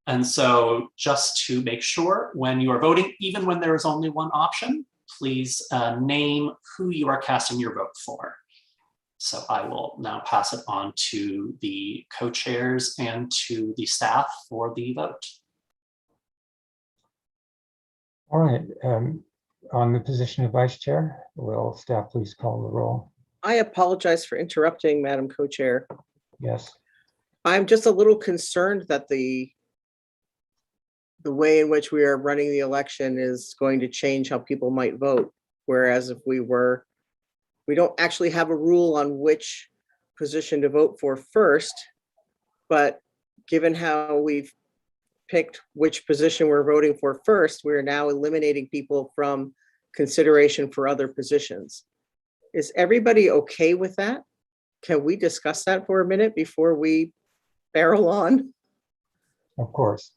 And so just to make sure, when you are voting, even when there is only one option, please name who you are casting your vote for. So I will now pass it on to the co-chairs and to the staff for the vote. All right. On the position of vice chair, will staff please call the roll? I apologize for interrupting, Madam Co-Chair. Yes. I'm just a little concerned that the way in which we are running the election is going to change how people might vote. Whereas if we don't actually have a rule on which position to vote for first, but given how we've picked which position we're voting for first, we're now eliminating people from consideration for other positions. Is everybody okay with that? Can we discuss that for a minute before we barrel on? Of course.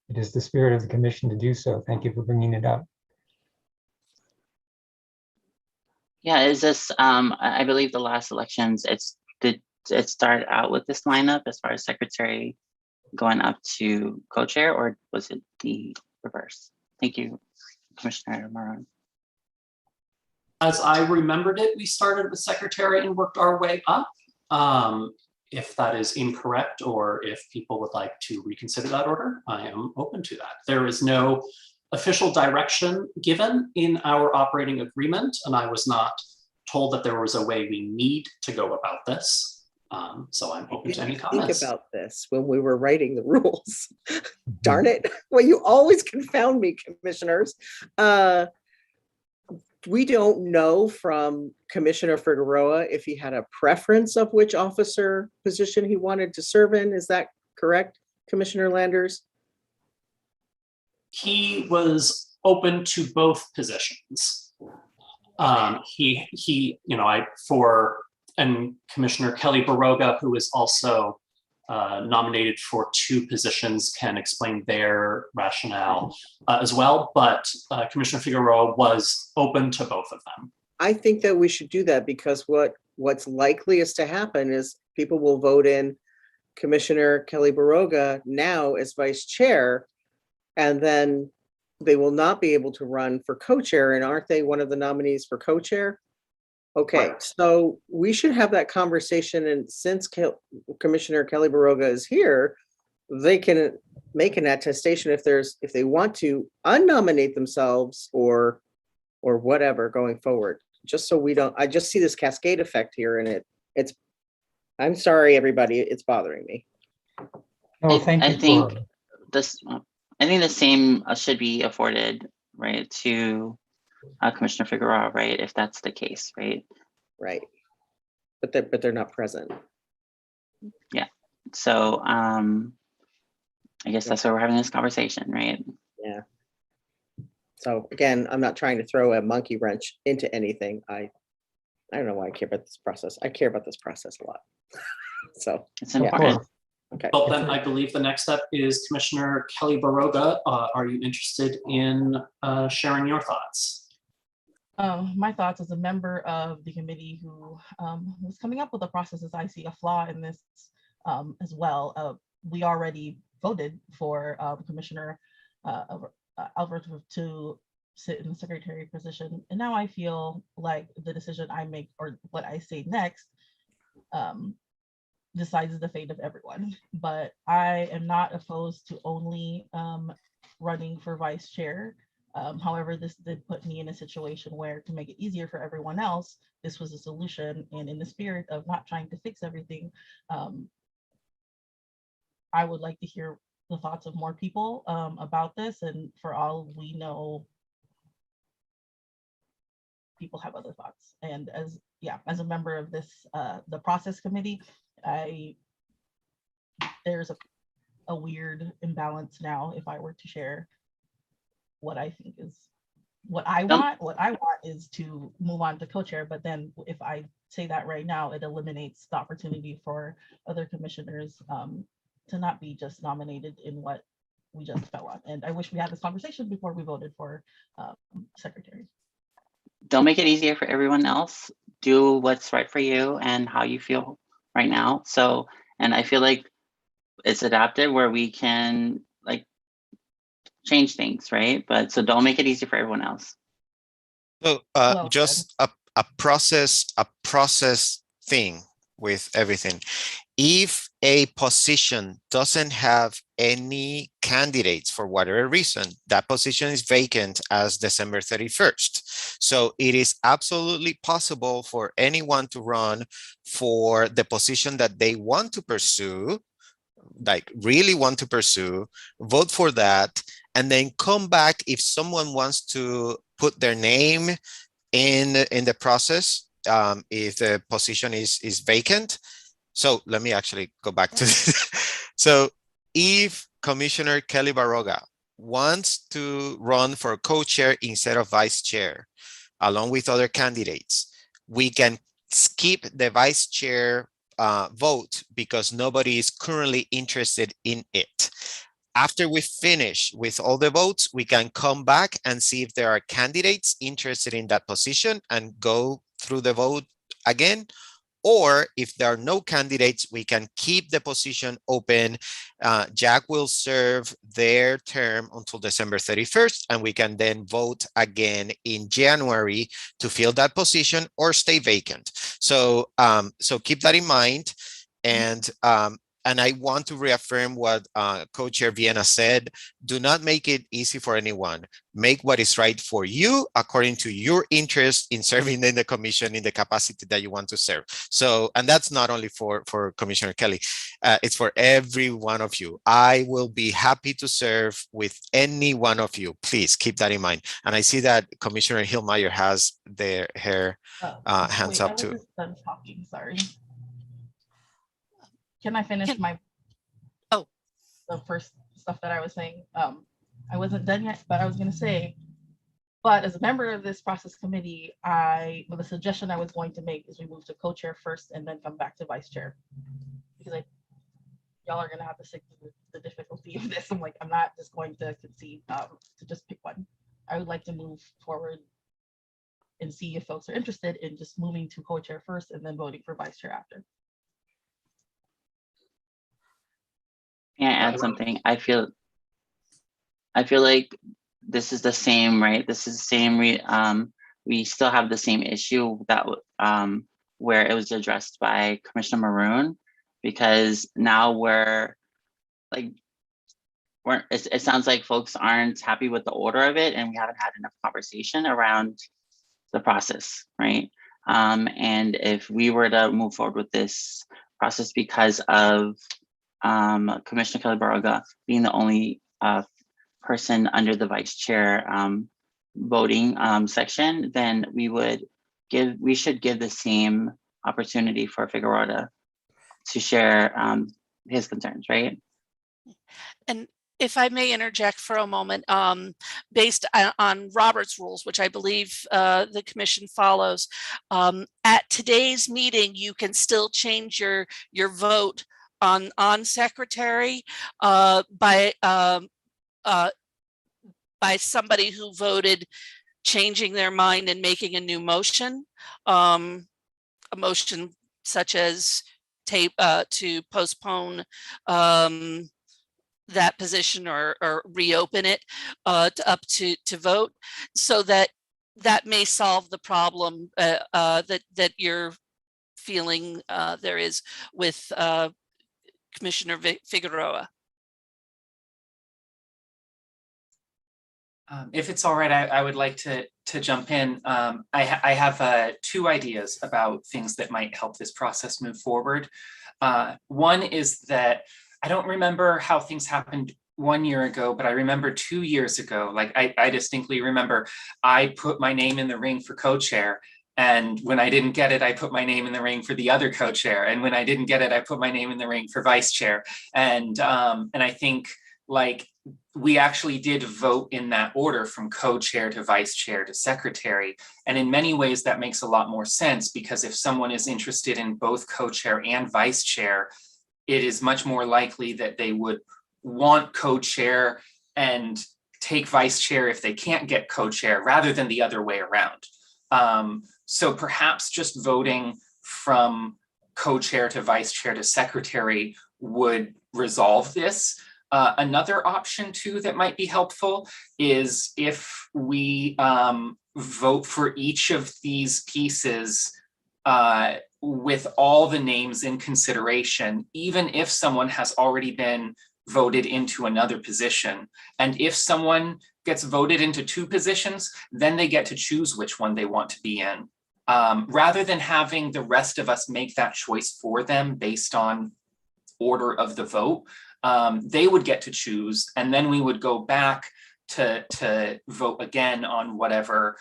It is the spirit of the commission to do so. Thank you for bringing it up. Yeah, is this, I believe the last elections, did it start out with this lineup as far as secretary going up to co-chair, or was it the reverse? Thank you, Commissioner Marone. As I remembered it, we started with secretary and worked our way up. If that is incorrect, or if people would like to reconsider that order, I am open to that. There is no official direction given in our operating agreement, and I was not told that there was a way we need to go about this. So I'm open to any comments. Think about this when we were writing the rules. Darn it. Well, you always confound me, commissioners. We don't know from Commissioner Figueroa if he had a preference of which officer position he wanted to serve in. Is that correct, Commissioner Landers? He was open to both positions. And Commissioner Kelly Baroga, who is also nominated for two positions, can explain their rationale as well. But Commissioner Figueroa was open to both of them. I think that we should do that, because what's likeliest to happen is people will vote in Commissioner Kelly Baroga now as vice chair, and then they will not be able to run for co-chair. And aren't they one of the nominees for co-chair? Okay, Right. So we should have that conversation, and since Commissioner Kelly Baroga is here, they can make an attestation if they want to unnominate themselves or whatever going forward. Just so we don't, I just see this cascade effect here, and I'm sorry, everybody, it's bothering me. Oh, thank you. I think the same should be afforded, right, to Commissioner Figueroa, right, if that's the case, right? Right. But they're not present. Yeah. So I guess that's why we're having this conversation, right? Yeah. So again, I'm not trying to throw a monkey wrench into anything. I don't know why I care about this process. I care about this process a lot. So It's important. okay. Well, then I believe the next step is Commissioner Kelly Baroga. Are you interested in sharing your thoughts? My thoughts as a member of the committee who was coming up with the process, as I see a flaw in this as well. We already voted for Commissioner Alvarado to sit in the secretary position, and now I feel like the decision I make or what I say next decides the fate of everyone. But I am not opposed to only running for vice chair. However, this did put me in a situation where, to make it easier for everyone else, this was a solution. And in the spirit of not trying to fix everything, I would like to hear the thoughts of more people about this. And for all we know, people have other thoughts. And as a member of this, the process committee, there's a weird imbalance now. If I were to share what I think is what I want is to move on to co-chair. But then if I say that right now, it eliminates the opportunity for other commissioners to not be just nominated in what we just fell on. And I wish we had this conversation before we voted for secretary. Don't make it easier for everyone else. Do what's right for you and how you feel right now. So, and I feel like it's adapted where we can like change things, right? But so don't make it easy for everyone else. So just a process thing with everything. If a position doesn't have any candidates for whatever reason, that position is vacant as December 31st. So it is absolutely possible for anyone to run for the position that they want to pursue, like really want to pursue, vote for that, and then come back if someone wants to put their name in the process, if the position is vacant. So let me actually go back to this. So if Commissioner Kelly Barroga wants to run for co-chair instead of vice chair, along with other candidates, we can skip the vice chair vote because nobody is currently interested in it. After we finish with all the votes, we can come back and see if there are candidates interested in that position and go through the vote again. Or if there are no candidates, we can keep the position open. Jack will serve their term until December 31st, and we can then vote again in January to fill that position or stay vacant. So, so keep that in mind. And I want to reaffirm what Co-Chair Vienna said. Do not make it easy for anyone. Make what is right for you according to your interest in serving in the commission in the capacity that you want to serve. So, and that's not only for Commissioner Kelly, it's for every one of you. I will be happy to serve with any one of you. Please keep that in mind. And I see that Commissioner Hillmeyer has her hands up too. I was just done talking, sorry. Can I finish the first stuff that I was saying? I wasn't done yet, but I was going to say, but as a member of this process committee, the suggestion I was going to make is we move to co-chair first and then come back to vice chair, because y'all are going to have to stick to the difficulty of this. I'm like, I'm not just going to concede to just pick one. I would like to move forward and see if folks are interested in just moving to co-chair first and then voting for vice chair after. Can I add something? I feel like this is the same, right? This is the same. We still have the same issue that where it was addressed by Commissioner Maroon, because now it sounds like folks aren't happy with the order of it, and we haven't had enough conversation around the process, right? And if we were to move forward with this process because of Commissioner Kelly Barroga being the only person under the vice chair voting section, then we should give the same opportunity for Figueroa to share his concerns, right? And if I may interject for a moment, based on Robert's rules, which I believe the commission follows, at today's meeting, you can still change your vote on secretary by somebody who voted changing their mind and making a new motion, a motion such as to postpone that position or reopen it up to vote, so that may solve the problem that you're feeling there is with Commissioner Figueroa. If it's all right, I would like to jump in. I have 2 ideas about things that might help this process move forward. One is that I don't remember how things happened 1 year ago, but I remember 2 years ago, like I distinctly remember I put my name in the ring for co-chair. And when I didn't get it, I put my name in the ring for the other co-chair. And when I didn't get it, I put my name in the ring for vice chair. And I think like we actually did vote in that order from co-chair to vice chair to secretary. And in many ways that makes a lot more sense, because if someone is interested in both co-chair and vice chair, it is much more likely that they would want co-chair and take vice chair if they can't get co-chair, rather than the other way around. So perhaps just voting from co-chair to vice chair to secretary would resolve this. Another option too that might be helpful is if we vote for each of these pieces with all the names in consideration, even if someone has already been voted into another position. And if someone gets voted into 2 positions, then they get to choose which one they want to be in. Rather than having the rest of us make that choice for them based on order of the vote, they would get to choose, and then we would go back to vote again on whatever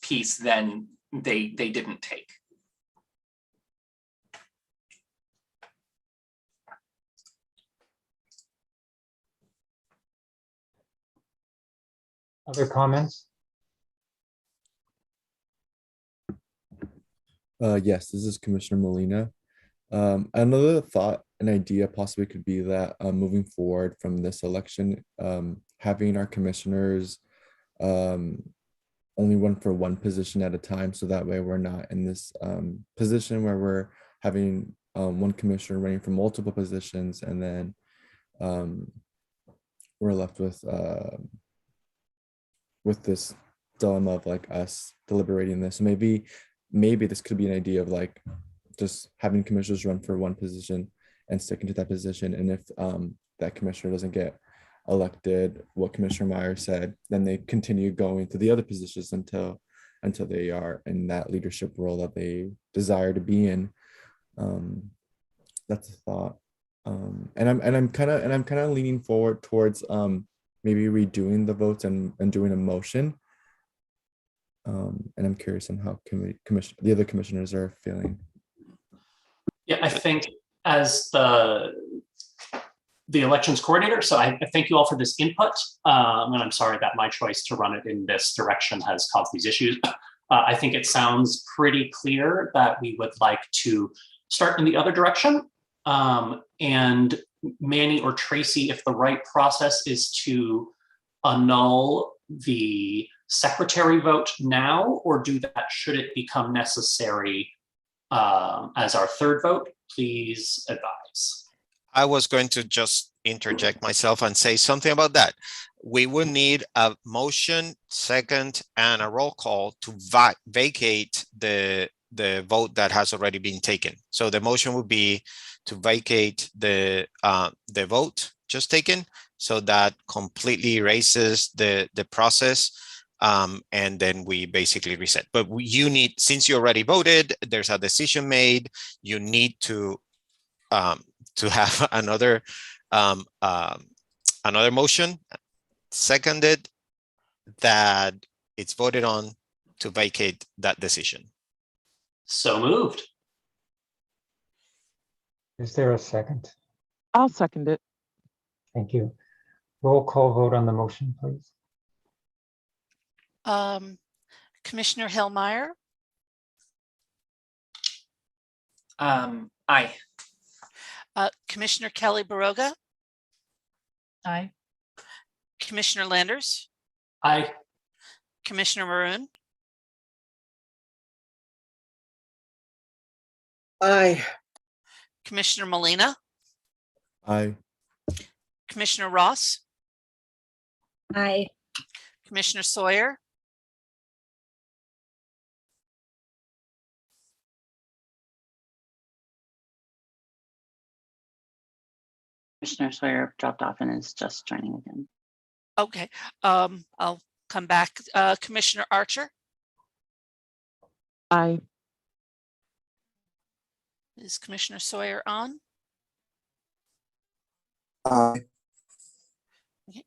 piece then they didn't take. Other comments? Yes, this is Commissioner Molina. Another thought, an idea possibly could be that moving forward from this election, having our commissioners only run for one position at a time, so that way we're not in this position where we're having one commissioner running for multiple positions, and then we're left with this dilemma of like us deliberating this. Maybe this could be an idea of like just having commissioners run for one position and sticking to that position. And if that commissioner doesn't get elected, what Commissioner Meyer said, then they continue going to the other positions until they are in that leadership role that they desire to be in. That's a thought. And I'm kind of leaning forward towards maybe redoing the votes and doing a motion. And I'm curious on how the other commissioners are feeling. Yeah, I think as the elections coordinator, so I thank you all for this input. And I'm sorry that my choice to run it in this direction has caused these issues. I think it sounds pretty clear that we would like to start in the other direction. And Manny or Tracy, if the right process is to annul the secretary vote now, or do that should it become necessary as our third vote, please advise. I was going to just interject myself and say something about that. We would need a motion, second, and a roll call to vacate the vote that has already been taken. So the motion would be to vacate the vote just taken, so that completely erases the process, and then we basically reset. But you need, since you already voted, there's a decision made, you need to have another motion seconded that it's voted on to vacate that decision. So moved. Is there a second? I'll second it. Thank you. Roll call vote on the motion, please. Commissioner Hillmeyer, Aye. Commissioner Kelly Baroga, Aye. Commissioner Landers, Aye. Commissioner Maroon, Aye. Commissioner Molina, Aye. Commissioner Ross, Aye. Commissioner Sawyer, Commissioner Sawyer dropped off and is just joining again. Okay, I'll come back. Commissioner Archer? Aye. Is Commissioner Sawyer on? Aye. Okay.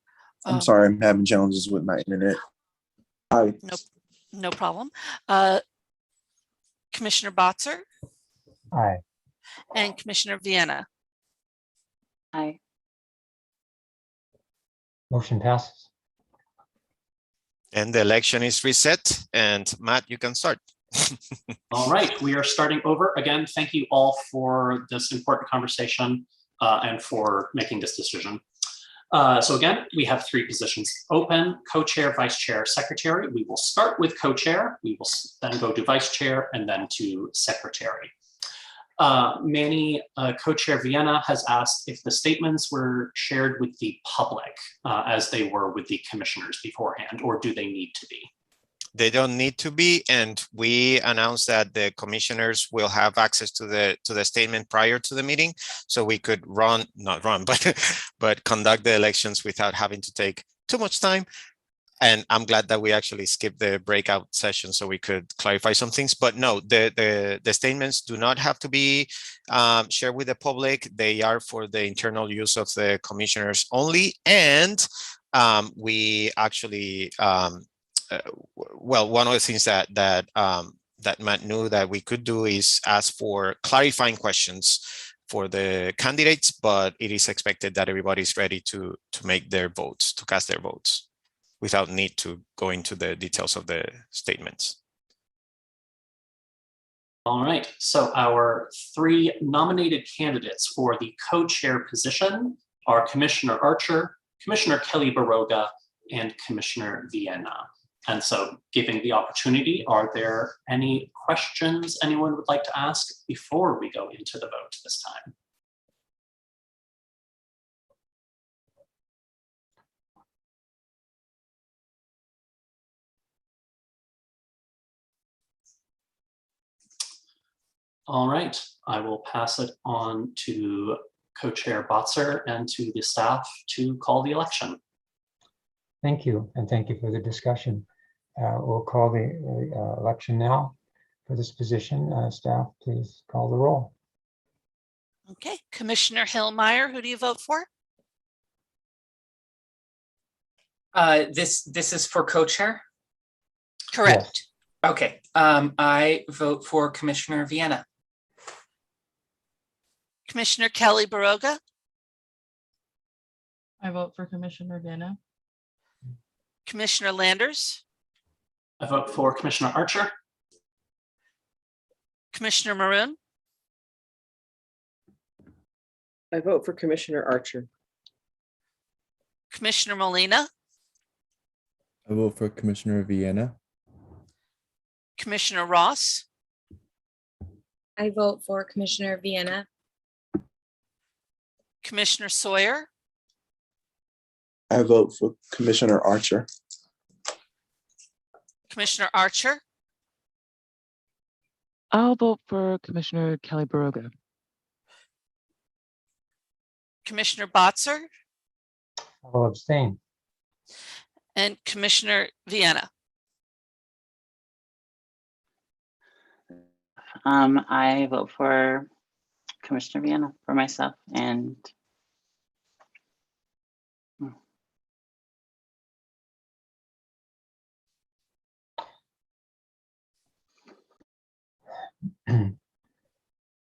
I'm sorry, I'm having challenges with my internet. Aye. No problem. Commissioner Botzer Aye. and Commissioner Vienna. Aye. Motion passes. And the election is reset. And Matt, you can start. All right, we are starting over. Again, thank you all for this important conversation and for making this decision. So again, we have 3 positions open: co-chair, vice chair, secretary. We will start with co-chair. We will then go to vice chair and then to secretary. Manny, co-chair Vienna has asked if the statements were shared with the public as they were with the commissioners beforehand, or do they need to be? They don't need to be, and we announced that the commissioners will have access to the statement prior to the meeting, so we could not run, but conduct the elections without having to take too much time. And I'm glad that we actually skipped the breakout session so we could clarify some things. But no, the statements do not have to be shared with the public. They are for the internal use of the commissioners only. And we actually well, one of the things that Matt knew that we could do is ask for clarifying questions for the candidates, but it is expected that everybody's ready to make their votes, to cast their votes, without need to go into the details of the statements. All right, so our 3 nominated candidates for the co-chair position are Commissioner Archer, Commissioner Kelly Baroga, and Commissioner Vienna. And so, given the opportunity, are there any questions anyone would like to ask before we go into the vote this time? All right, I will pass it on to Co-Chair Botzer and to the staff to call the election. Thank you, and thank you for the discussion. We'll call the election now for this position. Staff, please call the roll. Okay, Commissioner Hillmeyer, who do you vote for? This is for co-chair? Correct. Yes. Okay, I vote for Commissioner Vienna. Commissioner Kelly Baroga, I vote for Commissioner Vienna. Commissioner Landers, I vote for Commissioner Archer. Commissioner Maroon, I vote for Commissioner Archer. Commissioner Molina, I vote for Commissioner Vienna. Commissioner Ross, I vote for Commissioner Vienna. Commissioner Sawyer, I vote for Commissioner Archer. Commissioner Archer, I'll vote for Commissioner Kelly Baroga. Commissioner Botzer, I will abstain. and Commissioner Vienna. I vote for Commissioner Vienna for myself and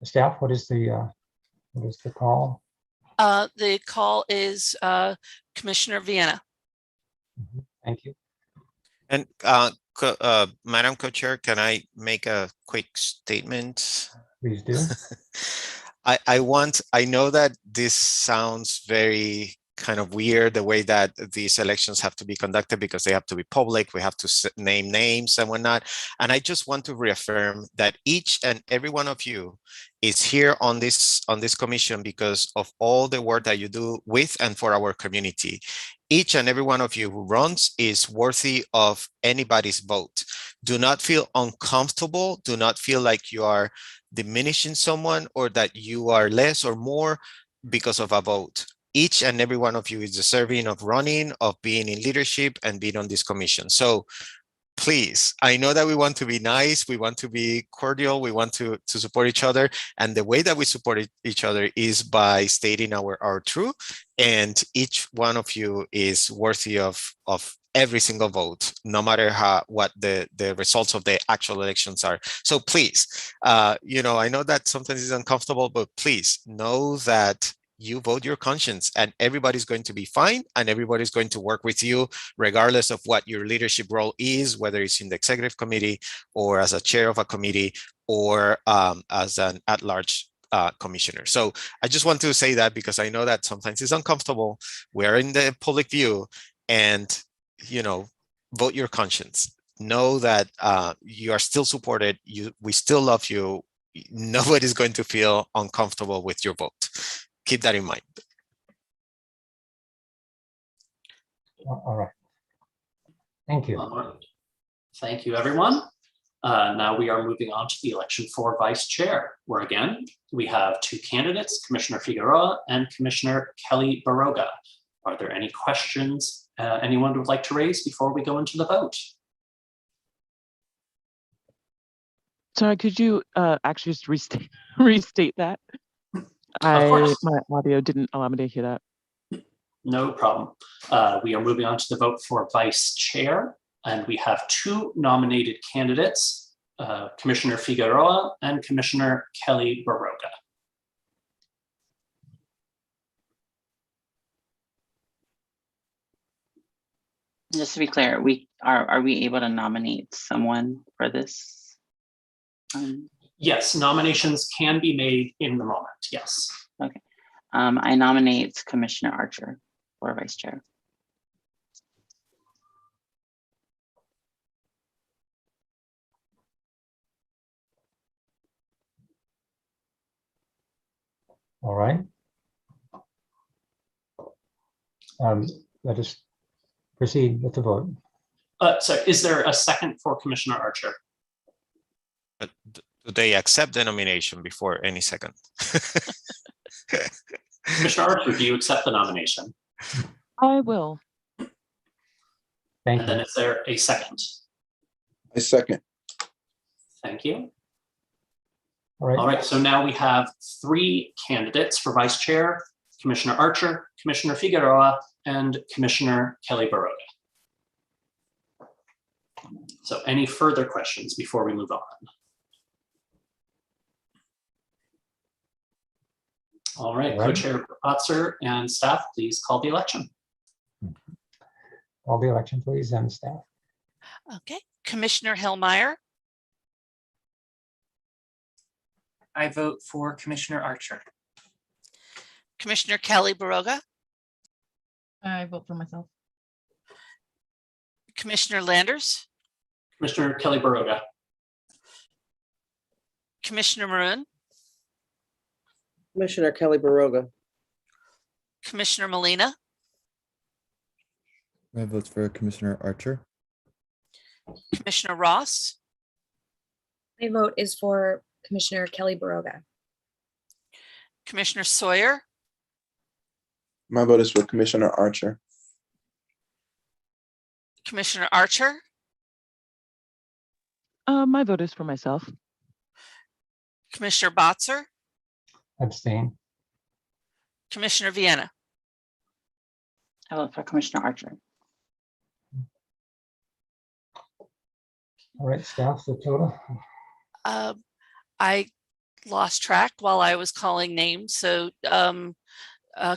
Staff, what is the call? The call is Commissioner Vienna. Thank you. And Madam Co-Chair, can I make a quick statement? Please do. I know that this sounds very kind of weird, the way that these elections have to be conducted because they have to be public. We have to name names and whatnot. And I just want to reaffirm that each and every one of you is here on this commission because of all the work that you do with and for our community. Each and every one of you who runs is worthy of anybody's vote. Do not feel uncomfortable. Do not feel like you are diminishing someone or that you are less or more because of a vote. each and every one of you is deserving of running, of being in leadership and being on this commission. So please, I know that we want to be nice, we want to be cordial, we want to support each other. And the way that we support each other is by stating our truth. And each one of you is worthy of every single vote, no matter what the results of the actual elections are. So please, you know, I know that sometimes it's uncomfortable, but please know that you vote your conscience and everybody's going to be fine and everybody's going to work with you regardless of what your leadership role is, whether it's in the executive committee or as a chair of a committee or as an at-large commissioner. So I just want to say that because I know that sometimes it's uncomfortable. We're in the public view and, you know, vote your conscience. Know that you are still supported. We still love you. Nobody's going to feel uncomfortable with your vote. Keep that in mind. All right. Thank you. All right. Thank you, everyone. Now we are moving on to the election for vice chair, where again, we have two candidates, Commissioner Figueroa and Commissioner Kelly Baroga. Are there any questions anyone would like to raise before we go into the vote? Sorry, could you actually just restate that? My audio didn't allow me to hear that. No problem. We are moving on to the vote for vice chair, and we have two nominated candidates, Commissioner Figueroa and Commissioner Kelly Baroga. Just to be clear, are we able to nominate someone for this? Yes, nominations can be made in the moment, yes. Okay. I nominate Commissioner Archer for vice chair. All right. Let us proceed with the vote. So is there a second for Commissioner Archer? But do they accept the nomination before any second? Commissioner Archer, do you accept the nomination? I will. Thank And then is there a second? A second. Thank you. All All right, so now we have three candidates for vice chair, Commissioner Archer, Commissioner Figueroa, and Commissioner Kelly Baroga. So any further questions before we move on? All right, Co-Chair Otzer and staff, please call the election. Call the election, please, and staff. Okay, Commissioner Hillmeyer, I vote for Commissioner Archer. Commissioner Kelly Baroga, I vote for myself. Commissioner Landers, Commissioner Kelly Baroga, Commissioner Maroon, Commissioner Kelly Baroga, Commissioner Molina, My vote's for Commissioner Archer. Commissioner Ross, My vote is for Commissioner Kelly Baroga. Commissioner Sawyer, My vote is for Commissioner Archer. Commissioner Archer, My vote is for myself. Commissioner Botzer, Abstain. Commissioner Vienna. I vote for Commissioner Archer. All right, staff, the total. I lost track while I was calling names. So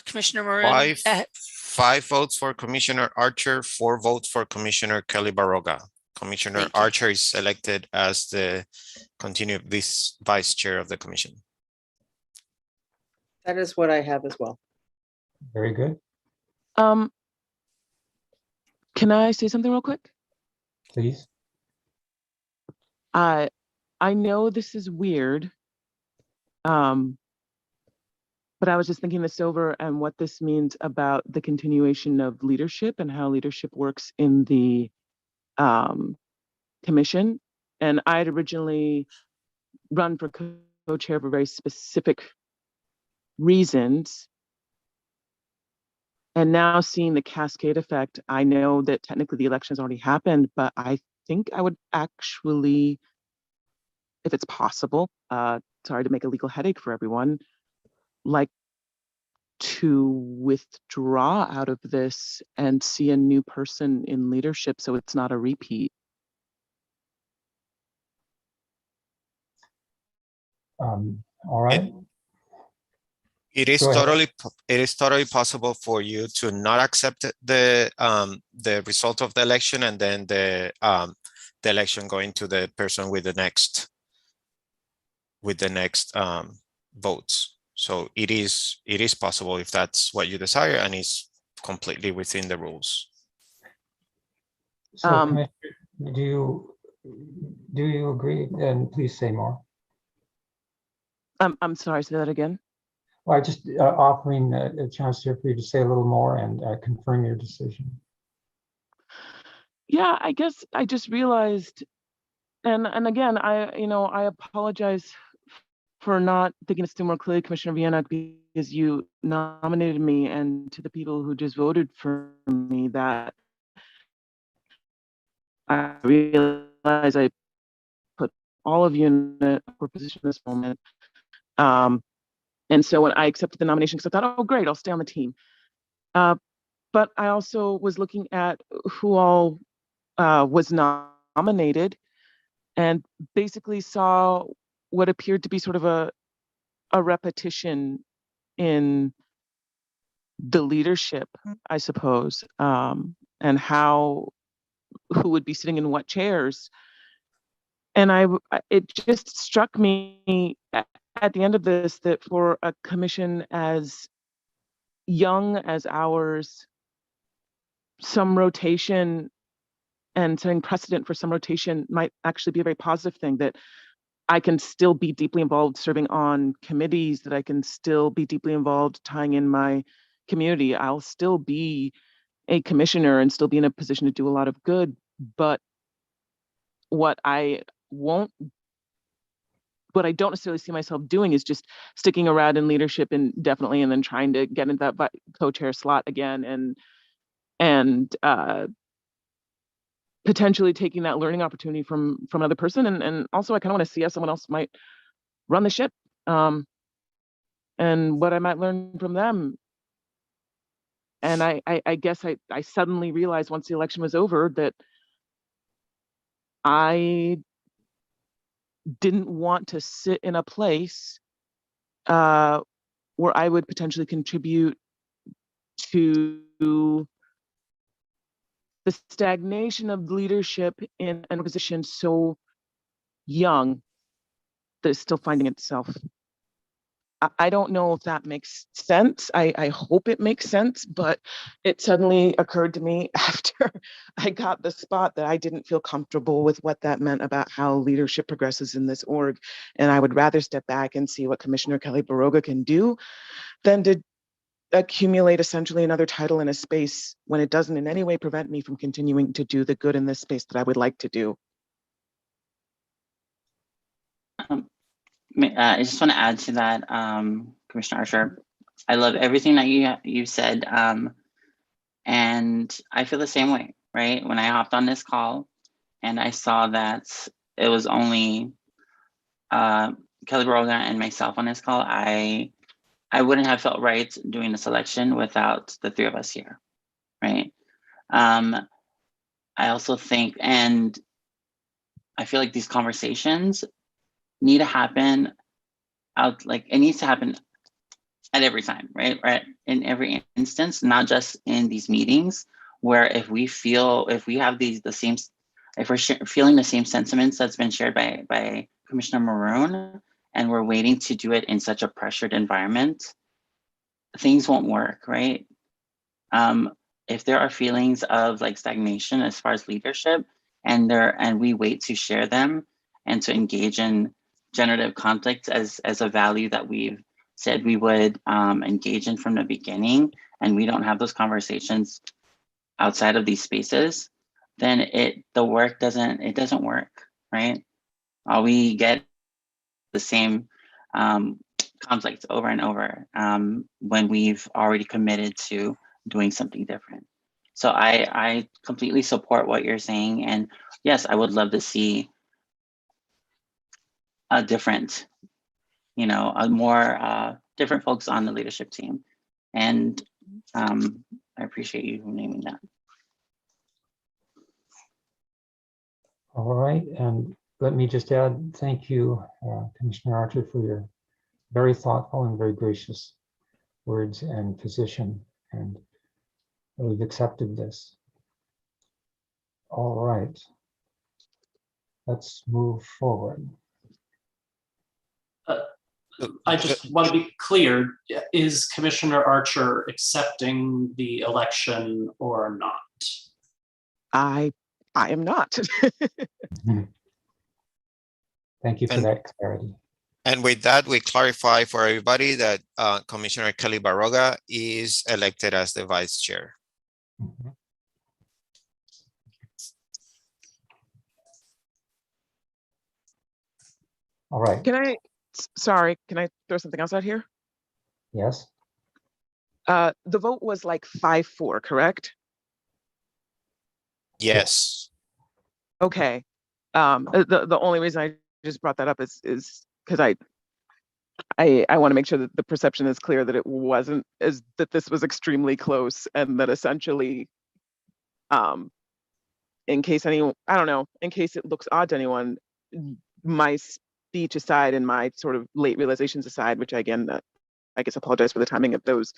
Commissioner Maroon. Five votes for Commissioner Archer, 4 votes for Commissioner Kelly Baroga. Commissioner Archer is elected as the this vice chair of the commission. that is what I have as well. Very good. Can I say something real quick? Please. I know this is weird, but I was just thinking this over and what this means about the continuation of leadership and how leadership works in the commission. And I had originally run for co-chair for very specific reasons. And now seeing the cascade effect, I know that technically the election has already happened, but I think I would actually, if it's possible, sorry to make a legal headache for everyone, like to withdraw out of this and see a new person in leadership so it's not a repeat. All right. It is Go ahead. totally possible for you to not accept the result of the election, and then the election going to the person with the next votes. So it is possible if that's what you desire, and it's completely within the rules. So, Commissioner, do you agree? And please say more. I'm sorry, say that again. Well, I just offering a chance here for you to say a little more and confirm your decision. Yeah, I guess I just realized, and again, I apologize for not thinking this through more clearly, Commissioner Viena, because you nominated me, and to the people who just voted for me, that I realize I put all of you in a poor position at this moment. And so when I accepted the nomination, because I thought, oh, great, I'll stay on the team. But I also was looking at who all was nominated, and basically saw what appeared to be sort of a repetition in the leadership, I suppose, and who would be sitting in what chairs. And it just struck me at the end of this that for a commission as young as ours, some rotation and setting precedent for some rotation might actually be a very positive thing, that I can still be deeply involved serving on committees, that I can still be deeply involved tying in my community. I'll still be a commissioner and still be in a position to do a lot of good. But what I don't necessarily see myself doing is just sticking around in leadership indefinitely and then trying to get into that co-chair slot again and potentially taking that learning opportunity from another person. And also I kind of want to see how someone else might run the ship, and what I might learn from them. And I guess I suddenly realized once the election was over that I didn't want to sit in a place where I would potentially contribute to the stagnation of leadership in a position so young that is still finding itself. I don't know if that makes sense. I hope it makes sense, but it suddenly occurred to me after I got the spot that I didn't feel comfortable with what that meant about how leadership progresses in this org. And I would rather step back and see what Commissioner Kelly Baroga can do than to accumulate essentially another title in a space when it doesn't in any way prevent me from continuing to do the good in this space that I would like to do. I just want to add to that, Commissioner Archer. I love everything that you said, and I feel the same way, right? When I hopped on this call and I saw that it was only Kelly Baroga and myself on this call, I wouldn't have felt right doing this election without the three of us here, right? I also think, and I feel like these conversations need to happen it needs to happen at every time, right? In every instance, not just in these meetings, where if we're feeling the same sentiments that's been shared by Commissioner Maroon, and we're waiting to do it in such a pressured environment, things won't work, right? If there are feelings of stagnation as far as leadership, and we wait to share them and to engage in generative conflict as a value that we've said we would engage in from the beginning, and we don't have those conversations outside of these spaces, then the work doesn't work, right? We get the same conflict over and over when we've already committed to doing something different. So I completely support what you're saying. And yes, I would love to see a different, a more different folks on the leadership team. And I appreciate you naming that. All right, and let me just add, thank you, Commissioner Archer, for your very thoughtful and very gracious words and position, and we've accepted this. All right, let's move forward. I just want to be clear, is Commissioner Archer accepting the election or not? I am not. Thank you for that clarity. And with that, we clarify for everybody that Commissioner Kelly Barroga is elected as the vice chair. Mhm. All right, Sorry, can I throw something else out here? yes, The vote was like 5-4, correct? Yes. Okay. The only reason I just brought that up is because I want to make sure that the perception is clear that it wasn't, that this was extremely close, and that essentially, in case in case it looks odd to anyone, my speech aside and my sort of late realizations aside, which again, I guess apologize for the timing of those,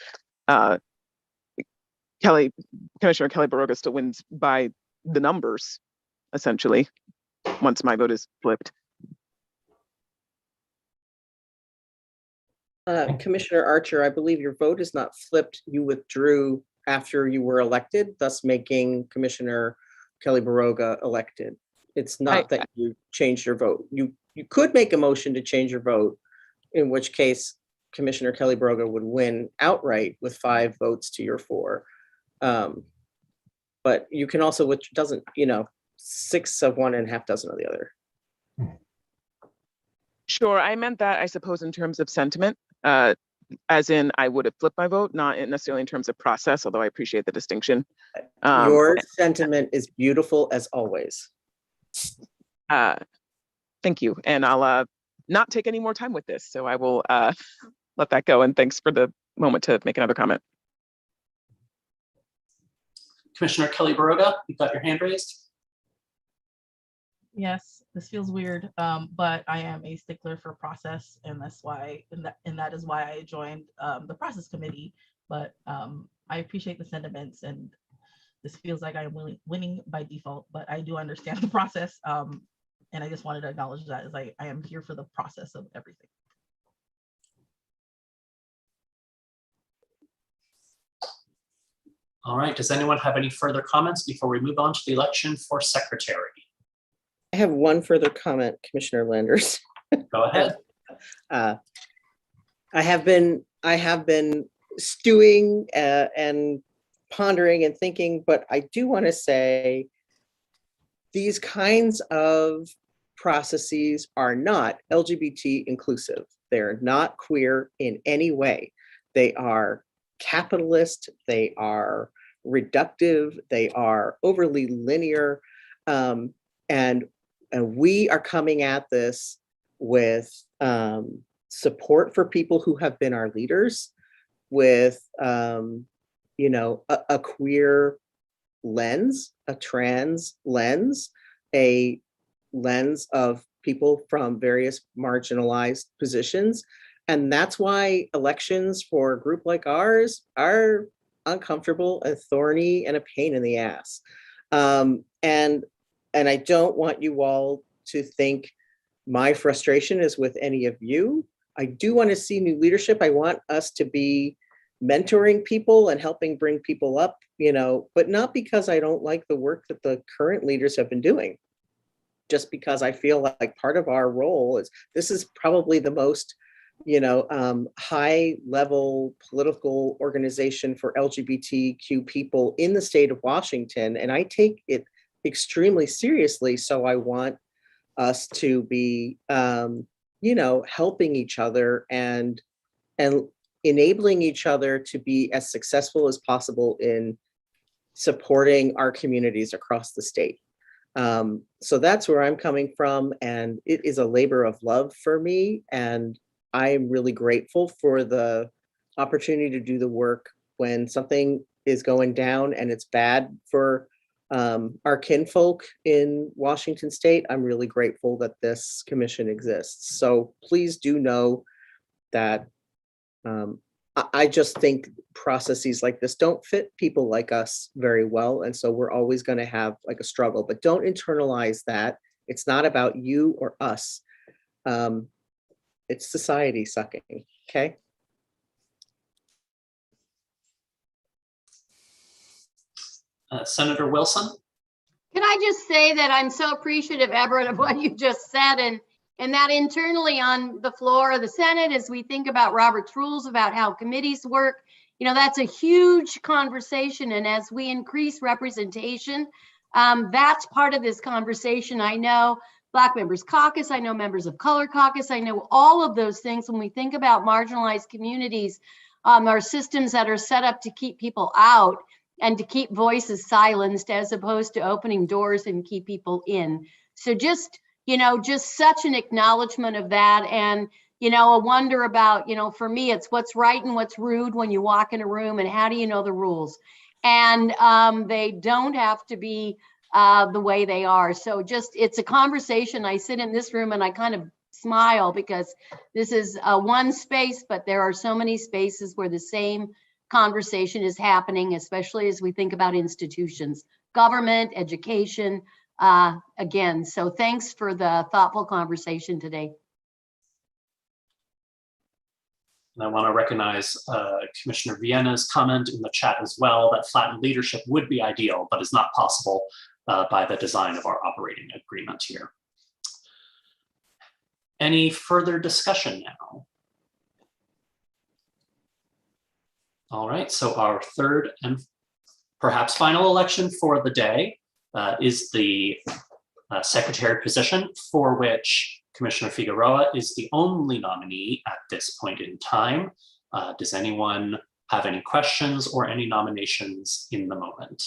Commissioner Kelly Barroga still wins by the numbers, essentially, once my vote is flipped. Commissioner Archer, I believe your vote is not flipped. You withdrew after you were elected, thus making Commissioner Kelly Barroga elected. It's not that you changed your vote. You could make a motion to change your vote, in which case Commissioner Kelly Barroga would win outright with 5 votes to your 4. But you can also, which doesn't, 6 of one and half dozen of the other. Sure, I meant that, I suppose, in terms of sentiment, as in I would have flipped my vote, not necessarily in terms of process, although I appreciate the distinction. Your sentiment is beautiful as always. Thank you, and I'll not take any more time with this, so I will let that go, and thanks for the moment to make another comment. Commissioner Kelly Barroga, you've got your hand raised. Yes, this feels weird, but I am a stickler for process, and that's why, and that is why I joined the process committee. But I appreciate the sentiments, and this feels like I'm winning by default. But I do understand the process, and I just wanted to acknowledge that as I am here for the process of everything. All right, does anyone have any further comments before we move on to the election for secretary? I have one further comment, Commissioner Landers. Go ahead. I have been stewing and pondering and thinking, but I do want to say these kinds of processes are not LGBT inclusive. They're not queer in any way. They are capitalist, they are reductive, they are overly linear, and we are coming at this with support for people who have been our leaders, with a queer lens, a trans lens, a lens of people from various marginalized positions. And that's why elections for a group like ours are uncomfortable and thorny and a pain in the ass. And I don't want you all to think my frustration is with any of you. I do want to see new leadership. I want us to be mentoring people and helping bring people up, but not because I don't like the work that the current leaders have been doing. Just because I feel like part of our role is, this is probably the most high level political organization for LGBTQ people in the state of Washington. And I take it extremely seriously. So I want us to be, helping each other and enabling each other to be as successful as possible in supporting our communities across the state. So that's where I'm coming from, and it is a labor of love for me, and I am really grateful for the opportunity to do the work when something is going down and it's bad for our kinfolk in Washington State. I'm really grateful that this commission exists. So please do know that I just think processes like this don't fit people like us very well. And so we're always going to have like a struggle, but don't internalize that. It's not about you or us. It's society sucking, okay? Senator Wilson? Can I just say that I'm so appreciative, Everett, of what you just said, and that internally on the floor of the Senate, as we think about Robert's rules about how committees work, you know, that's a huge conversation. And as we increase representation, that's part of this conversation. I know Black Members Caucus, I know Members of Color Caucus, I know all of those things. When we think about marginalized communities, are systems that are set up to keep people out and to keep voices silenced as opposed to opening doors and keep people in. So just, you know, just such an acknowledgement of that. And, you know, a wonder about, you know, for me, it's what's right and what's rude when you walk in a room and how do you know the rules? And they don't have to be the way they are. So just, it's a conversation. I sit in this room and I kind of smile because this is one space, but there are so many spaces where the same conversation is happening, especially as we think about institutions, government, education, again. So thanks for the thoughtful conversation today. And I want to recognize Commissioner Vienna's comment in the chat as well, that flattened leadership would be ideal, but is not possible by the design of our operating agreement here. Any further discussion now? All right, so our third and perhaps final election for the day is the secretary position, for which Commissioner Figueroa is the only nominee at this point in time. Does anyone have any questions or any nominations in the moment?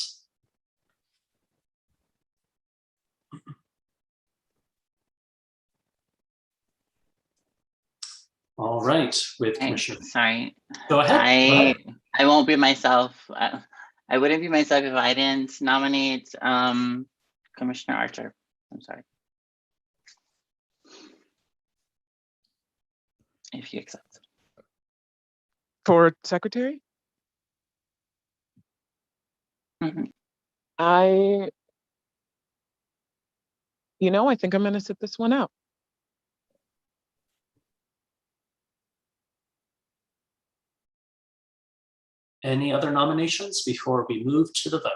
All right, with Commissioner. Sorry. Go ahead. I won't be myself. I wouldn't be myself if I didn't nominate Commissioner Archer. I'm sorry. If you accept. For secretary? Mm-hmm. I think I'm going to sit this one out. Any other nominations before we move to the vote?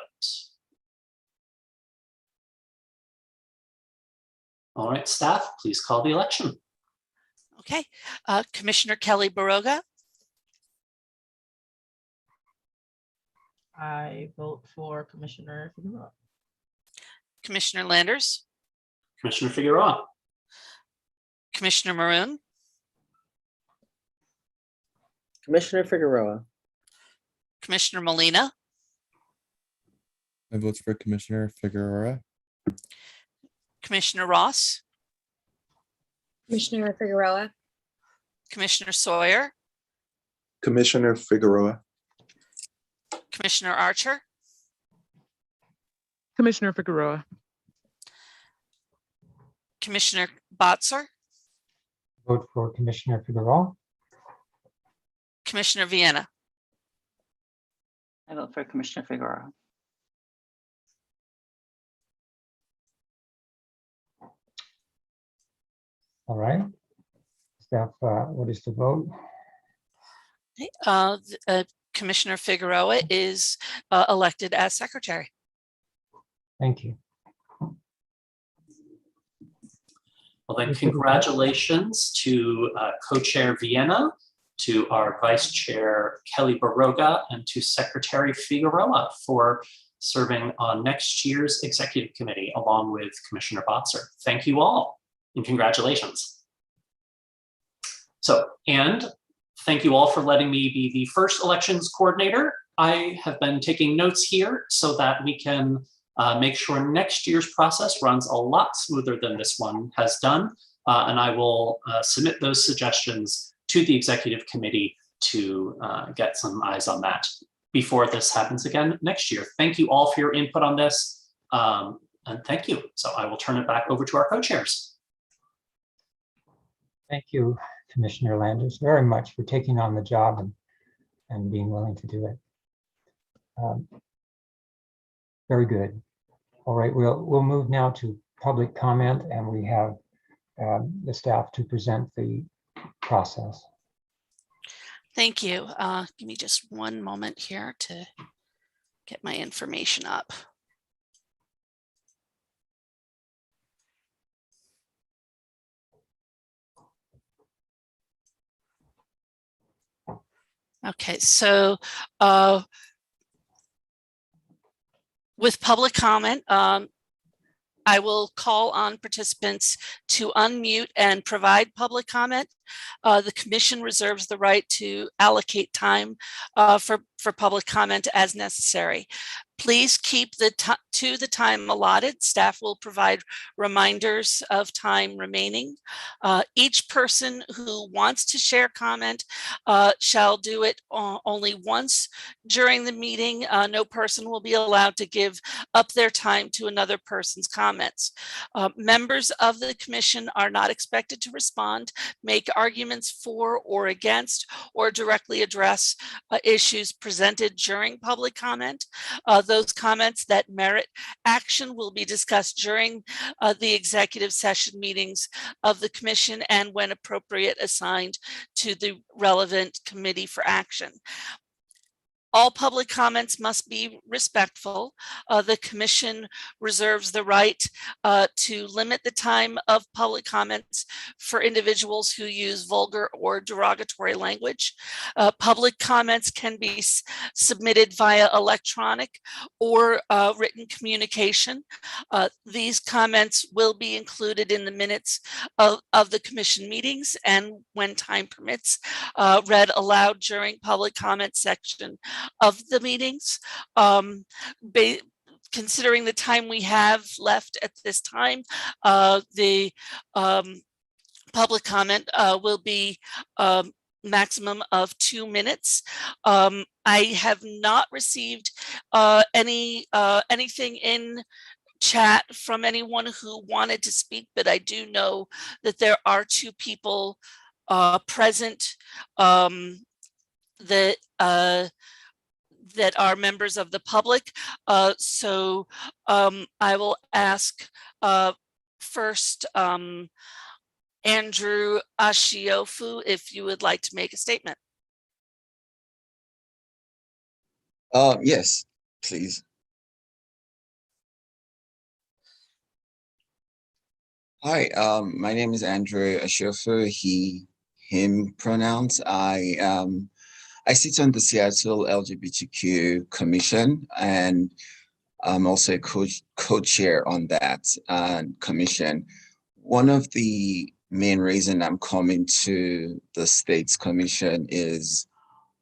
All right, staff, please call the election. Okay, Commissioner Kelly Baroga. I vote for Commissioner Figueroa. Commissioner Landers. Commissioner Figueroa. Commissioner Maroon. Commissioner Figueroa. Commissioner Molina. I vote for Commissioner Figueroa. Commissioner Ross. Commissioner Figueroa. Commissioner Sawyer. Commissioner Figueroa. Commissioner Archer. Commissioner Figueroa. Commissioner Botzer. Vote for Commissioner Figueroa. Commissioner Vienna. I vote for Commissioner Figueroa. All right. Staff, what is the vote? Commissioner Figueroa is elected as secretary. Thank you. Well, then congratulations to co-chair Vienna, to our vice chair Kelly Baroga, and to Secretary Figueroa for serving on next year's executive committee along with Commissioner Botzer. Thank you all and congratulations. So, and Thank you all for letting me be the first elections coordinator. I have been taking notes here so that we can make sure next year's process runs a lot smoother than this one has done. And I will submit those suggestions to the executive committee to get some eyes on that before this happens again next year. Thank you all for your input on this. And thank you. So I will turn it back over to our co-chairs. Thank you, Commissioner Landers, very much for taking on the job and being willing to do it. Very good. All right, we'll move now to public comment, and we have the staff to present the process. Thank you. Give me just one moment here to get my information up. Okay, so with public comment, I will call on participants to unmute and provide public comment. The commission reserves the right to allocate time for public comment as necessary. Please keep to the time allotted. Staff will provide reminders of time remaining. Each person who wants to share comment shall do it only once during the meeting. No person will be allowed to give up their time to another person's comments. Members of the commission are not expected to respond, make arguments for or against, or directly address issues presented during public comment. Those comments that merit action will be discussed during the executive session meetings of the commission and when appropriate assigned to the relevant committee for action. All public comments must be respectful. The commission reserves the right to limit the time of public comments for individuals who use vulgar or derogatory language. Public comments can be submitted via electronic or written communication. These comments will be included in the minutes of the commission meetings and, when time permits, read aloud during public comment section of the meetings. Considering the time we have left at this time, the public comment will be maximum of 2 minutes. I have not received anything in chat from anyone who wanted to speak, but I do know that there are 2 people present that are members of the public. So I will ask first Andrew Ashiofu if you would like to make a statement. Yes, please. Hi, my name is Andrew Ashiofu, he, him pronouns. I sit on the Seattle LGBTQ Commission, and I'm also a co-chair on that commission. One of the main reasons I'm coming to the States Commission is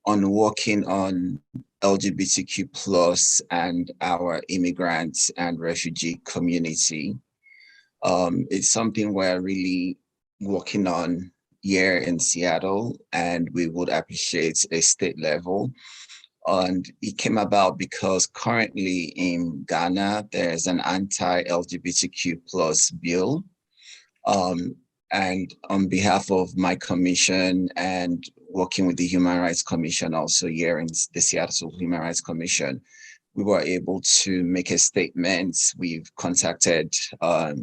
on working on LGBTQ plus and our immigrants and refugee community. It's something we're really working on here in Seattle, and we would appreciate a state level. And it came about because currently in Ghana, there's an anti-LGBTQ plus bill. And on behalf of my commission and working with the Human Rights Commission also here in the Seattle Human Rights Commission, we were able to make a statement. We've contacted our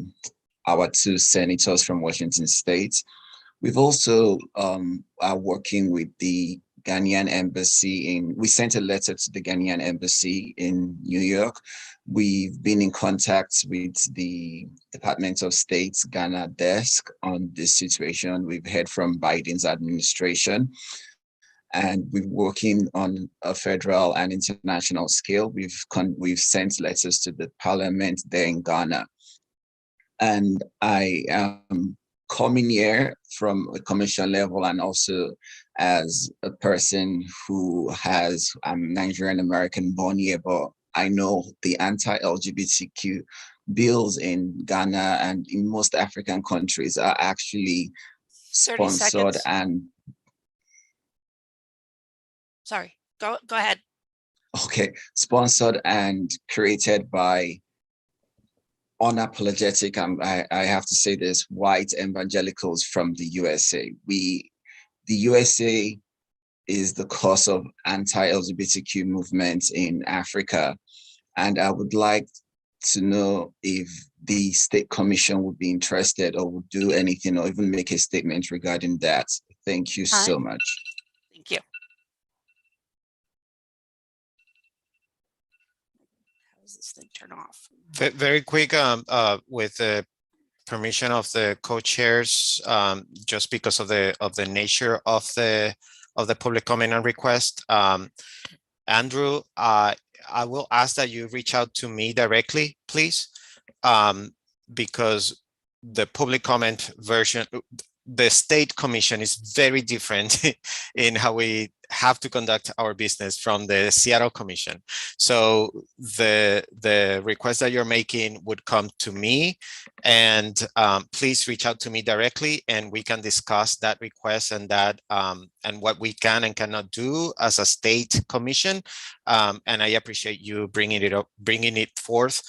2 senators from Washington State. We've also are working with the Ghanaian embassy we sent a letter to the Ghanaian embassy in New York. We've been in contact with the Department of State's Ghana desk on this situation. We've heard from Biden's administration, and we're working on a federal and international scale. We've sent letters to the parliament there in Ghana. And I am coming here from a commission level and also as a person who has, I'm Nigerian American born here, but I know the anti-LGBTQ bills in Ghana and in most African countries are actually 30 sponsored seconds. and Sorry, go ahead. okay, sponsored and created by unapologetic, I have to say this, white evangelicals from the USA. The USA is the cause of anti-LGBTQ movements in Africa. And I would like to know if the State Commission would be interested or would do anything or even make a statement regarding that. Thank you so much. Thank you. How does this thing turn off? Very quick, with the permission of the co-chairs, just because of the nature of the public comment and request, Andrew, I will ask that you reach out to me directly, please, because the public comment version, the State Commission is very different in how we have to conduct our business from the Seattle Commission. So the request that you're making would come to me, and please reach out to me directly, and we can discuss that request and that and what we can and cannot do as a State Commission. And I appreciate you bringing it forth,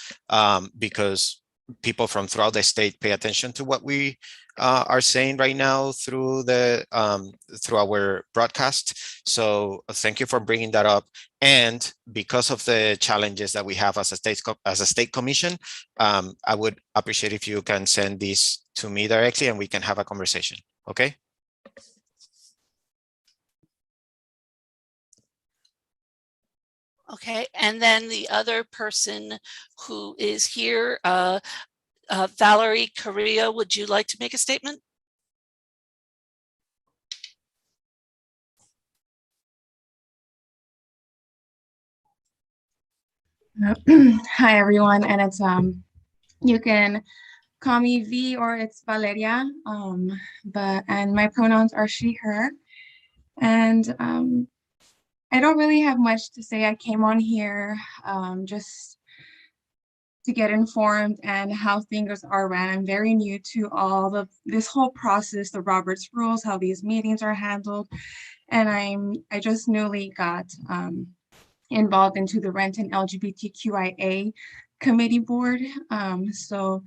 because people from throughout the state pay attention to what we are saying right now through through our broadcast. So thank you for bringing that up. And because of the challenges that we have as a state commission, I would appreciate if you can send this to me directly and we can have a conversation. Okay. Okay, and then the other person who is here, Valerie Correa, would you like to make a statement? Hi everyone, and it's you can call me V or it's Valeria, and my pronouns are she, her, and I don't really have much to say. I came on here just to get informed and how things are ran. I'm very new to this whole process, the Roberts rules, how these meetings are handled, and I just newly got involved into the Renton LGBTQIA committee board. So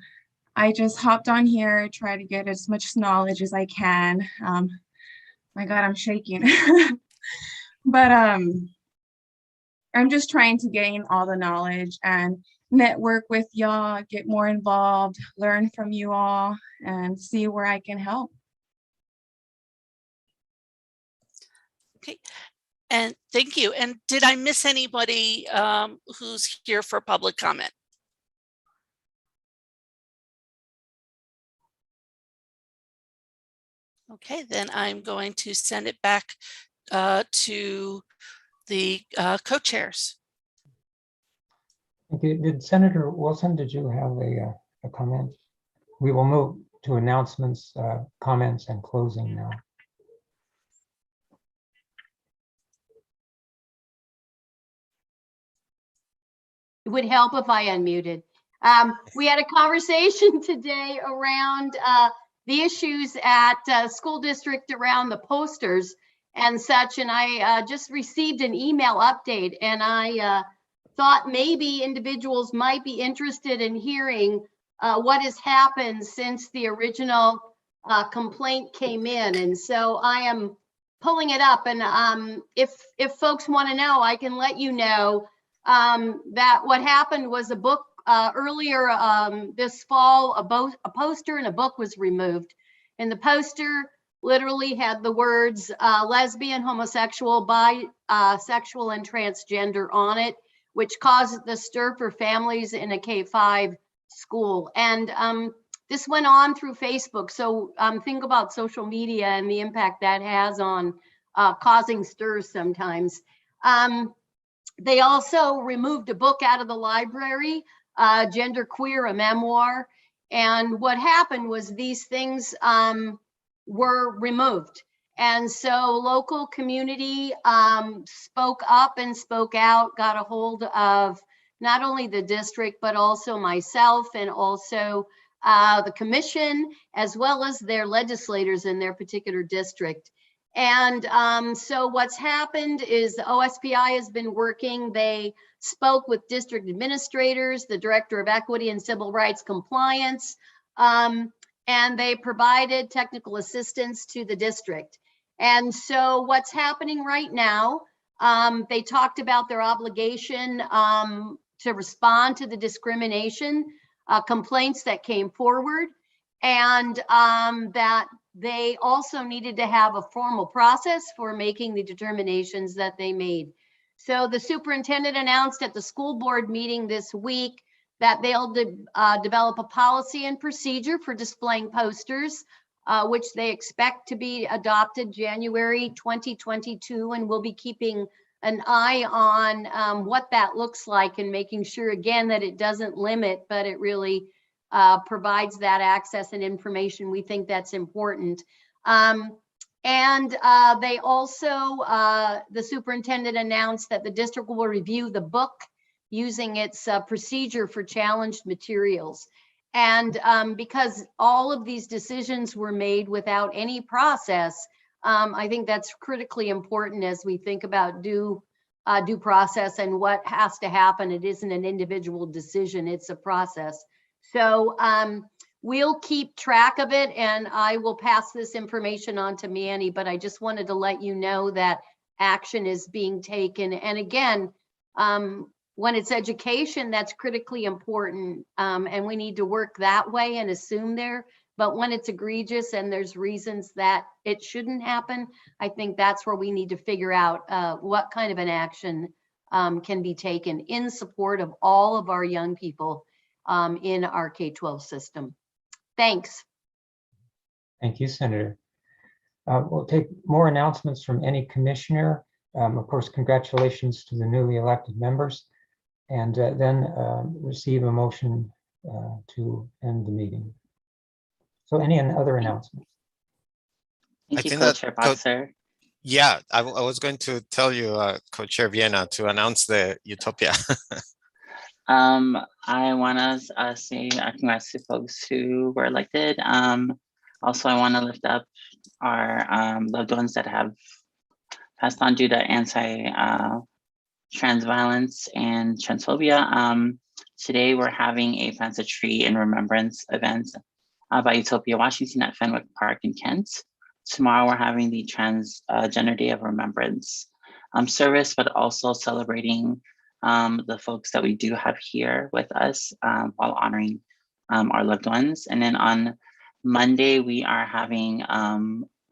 I just hopped on here, try to get as much knowledge as I can. My God, I'm shaking. But I'm just trying to gain all the knowledge and network with y'all, get more involved, learn from you all, and see where I can help. Okay, and thank you. And did I miss anybody who's here for public comment? Okay, then I'm going to send it back to the co-chairs. Did Senator Wilson, did you have a comment? We will move to announcements, comments, and closing now. It would help if I unmuted. We had a conversation today around the issues at school district around the posters and such, and I just received an email update, and I thought maybe individuals might be interested in hearing what has happened since the original complaint came in. And so I am pulling it up, and if folks want to know, I can let you know that what happened was a book earlier this fall, a poster and a book was removed, and the poster literally had the words lesbian, homosexual, bisexual, and transgender on it, which caused the stir for families in a K-5 school. And this went on through Facebook. So think about social media and the impact that has on causing stirs sometimes. They also removed a book out of the library, Gender Queer, a memoir. And what happened was these things were removed. And so local community spoke up and spoke out, got a hold of not only the district, but also myself and also the commission, as well as their legislators in their particular district. And so what's happened is the OSPI has been working. They spoke with district administrators, the director of equity and civil rights compliance, and they provided technical assistance to the district. And so what's happening right now, they talked about their obligation to respond to the discrimination complaints that came forward, and that they also needed to have a formal process for making the determinations that they made. So the superintendent announced at the school board meeting this week that they'll develop a policy and procedure for displaying posters, which they expect to be adopted January 2022, and we'll be keeping an eye on what that looks like and making sure, again, that it doesn't limit, but it really provides that access and information. We think that's important. And they also, the superintendent announced that the district will review the book using its procedure for challenged materials. And because all of these decisions were made without any process, I think that's critically important as we think about due process and what has to happen. It isn't an individual decision, it's a process. So we'll keep track of it, and I will pass this information on to Manny, but I just wanted to let you know that action is being taken. And again, when it's education, that's critically important, and we need to work that way and assume there. But when it's egregious and there's reasons that it shouldn't happen, I think that's where we need to figure out what kind of an action can be taken in support of all of our young people in our K-12 system. Thanks. Thank you, Senator. We'll take more announcements from any commissioner. Of course, congratulations to the newly elected members, and then receive a motion to end the meeting. So any other announcements? Thank you, Co-Chair Boxer. Yeah, I was going to tell you, Co-Chair Viena, to announce the Utopia. I want to say congrats to folks who were elected. Also, I want to lift up our loved ones that have passed on due to anti-trans violence and transphobia. Today, we're having a Plant a Tree in Remembrance event by Utopia Washington at Fenwick Park in Kent. Tomorrow, we're having the Transgender Day of Remembrance service, but also celebrating the folks that we do have here with us while honoring our loved ones. And then on Monday, we are having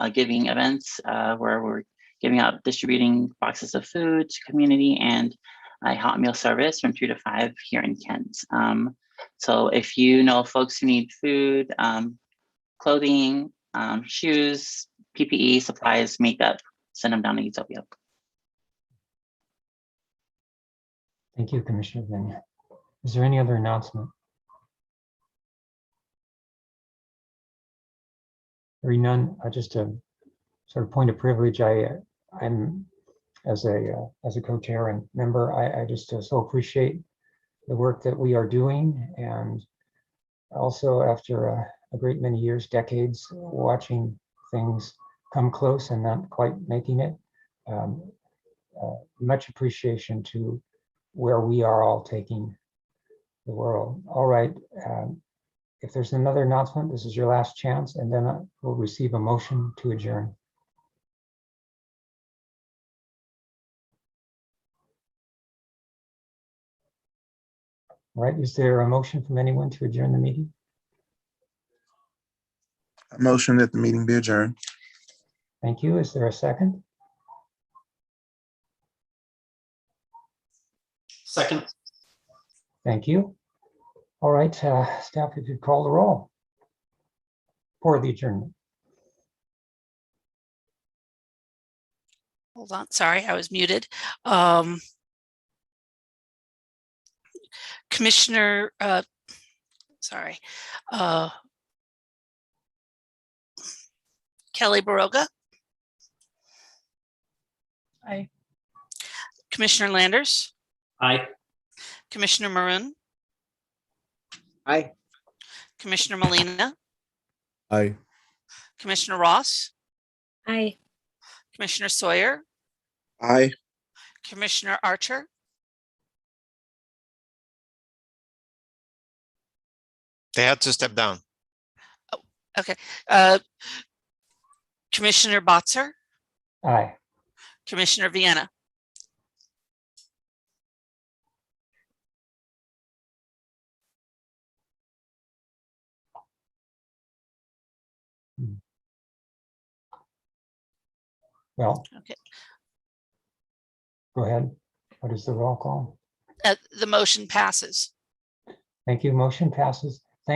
a giving events where we're giving out, distributing boxes of food to community and a hot meal service from 2 to 5 here in Kent. So if you know folks who need food, clothing, shoes, PPE, supplies, makeup, send them down to Utopia. Thank you, Commissioner Viena. Is there any other announcement? Hearing none, just a sort of point of privilege. I'm as a co-chair and member, I just so appreciate the work that we are doing, and also after a great many years, decades, watching things come close and not quite making it. Much appreciation to where we are all taking the world. All right, if there's another announcement, this is your last chance, and then we'll receive a motion to adjourn. All right, is there a motion from anyone to adjourn the meeting? A motion that the meeting be adjourned. Thank you. Is there a second? Second. Thank you. All right, staff, if you call the roll for the adjournment. Hold on, sorry, I was muted. Commissioner sorry. Kelly Baroga, Aye. Commissioner Landers, Aye. Commissioner Maroon, Aye. Commissioner Molina, Aye. Commissioner Ross, Aye. Commissioner Sawyer, Aye. Commissioner Archer, They had to step down. okay, Commissioner Botzer, Aye. Commissioner Vienna. Well, Okay, go ahead. What is the roll call? the motion passes. Thank you. Motion passes.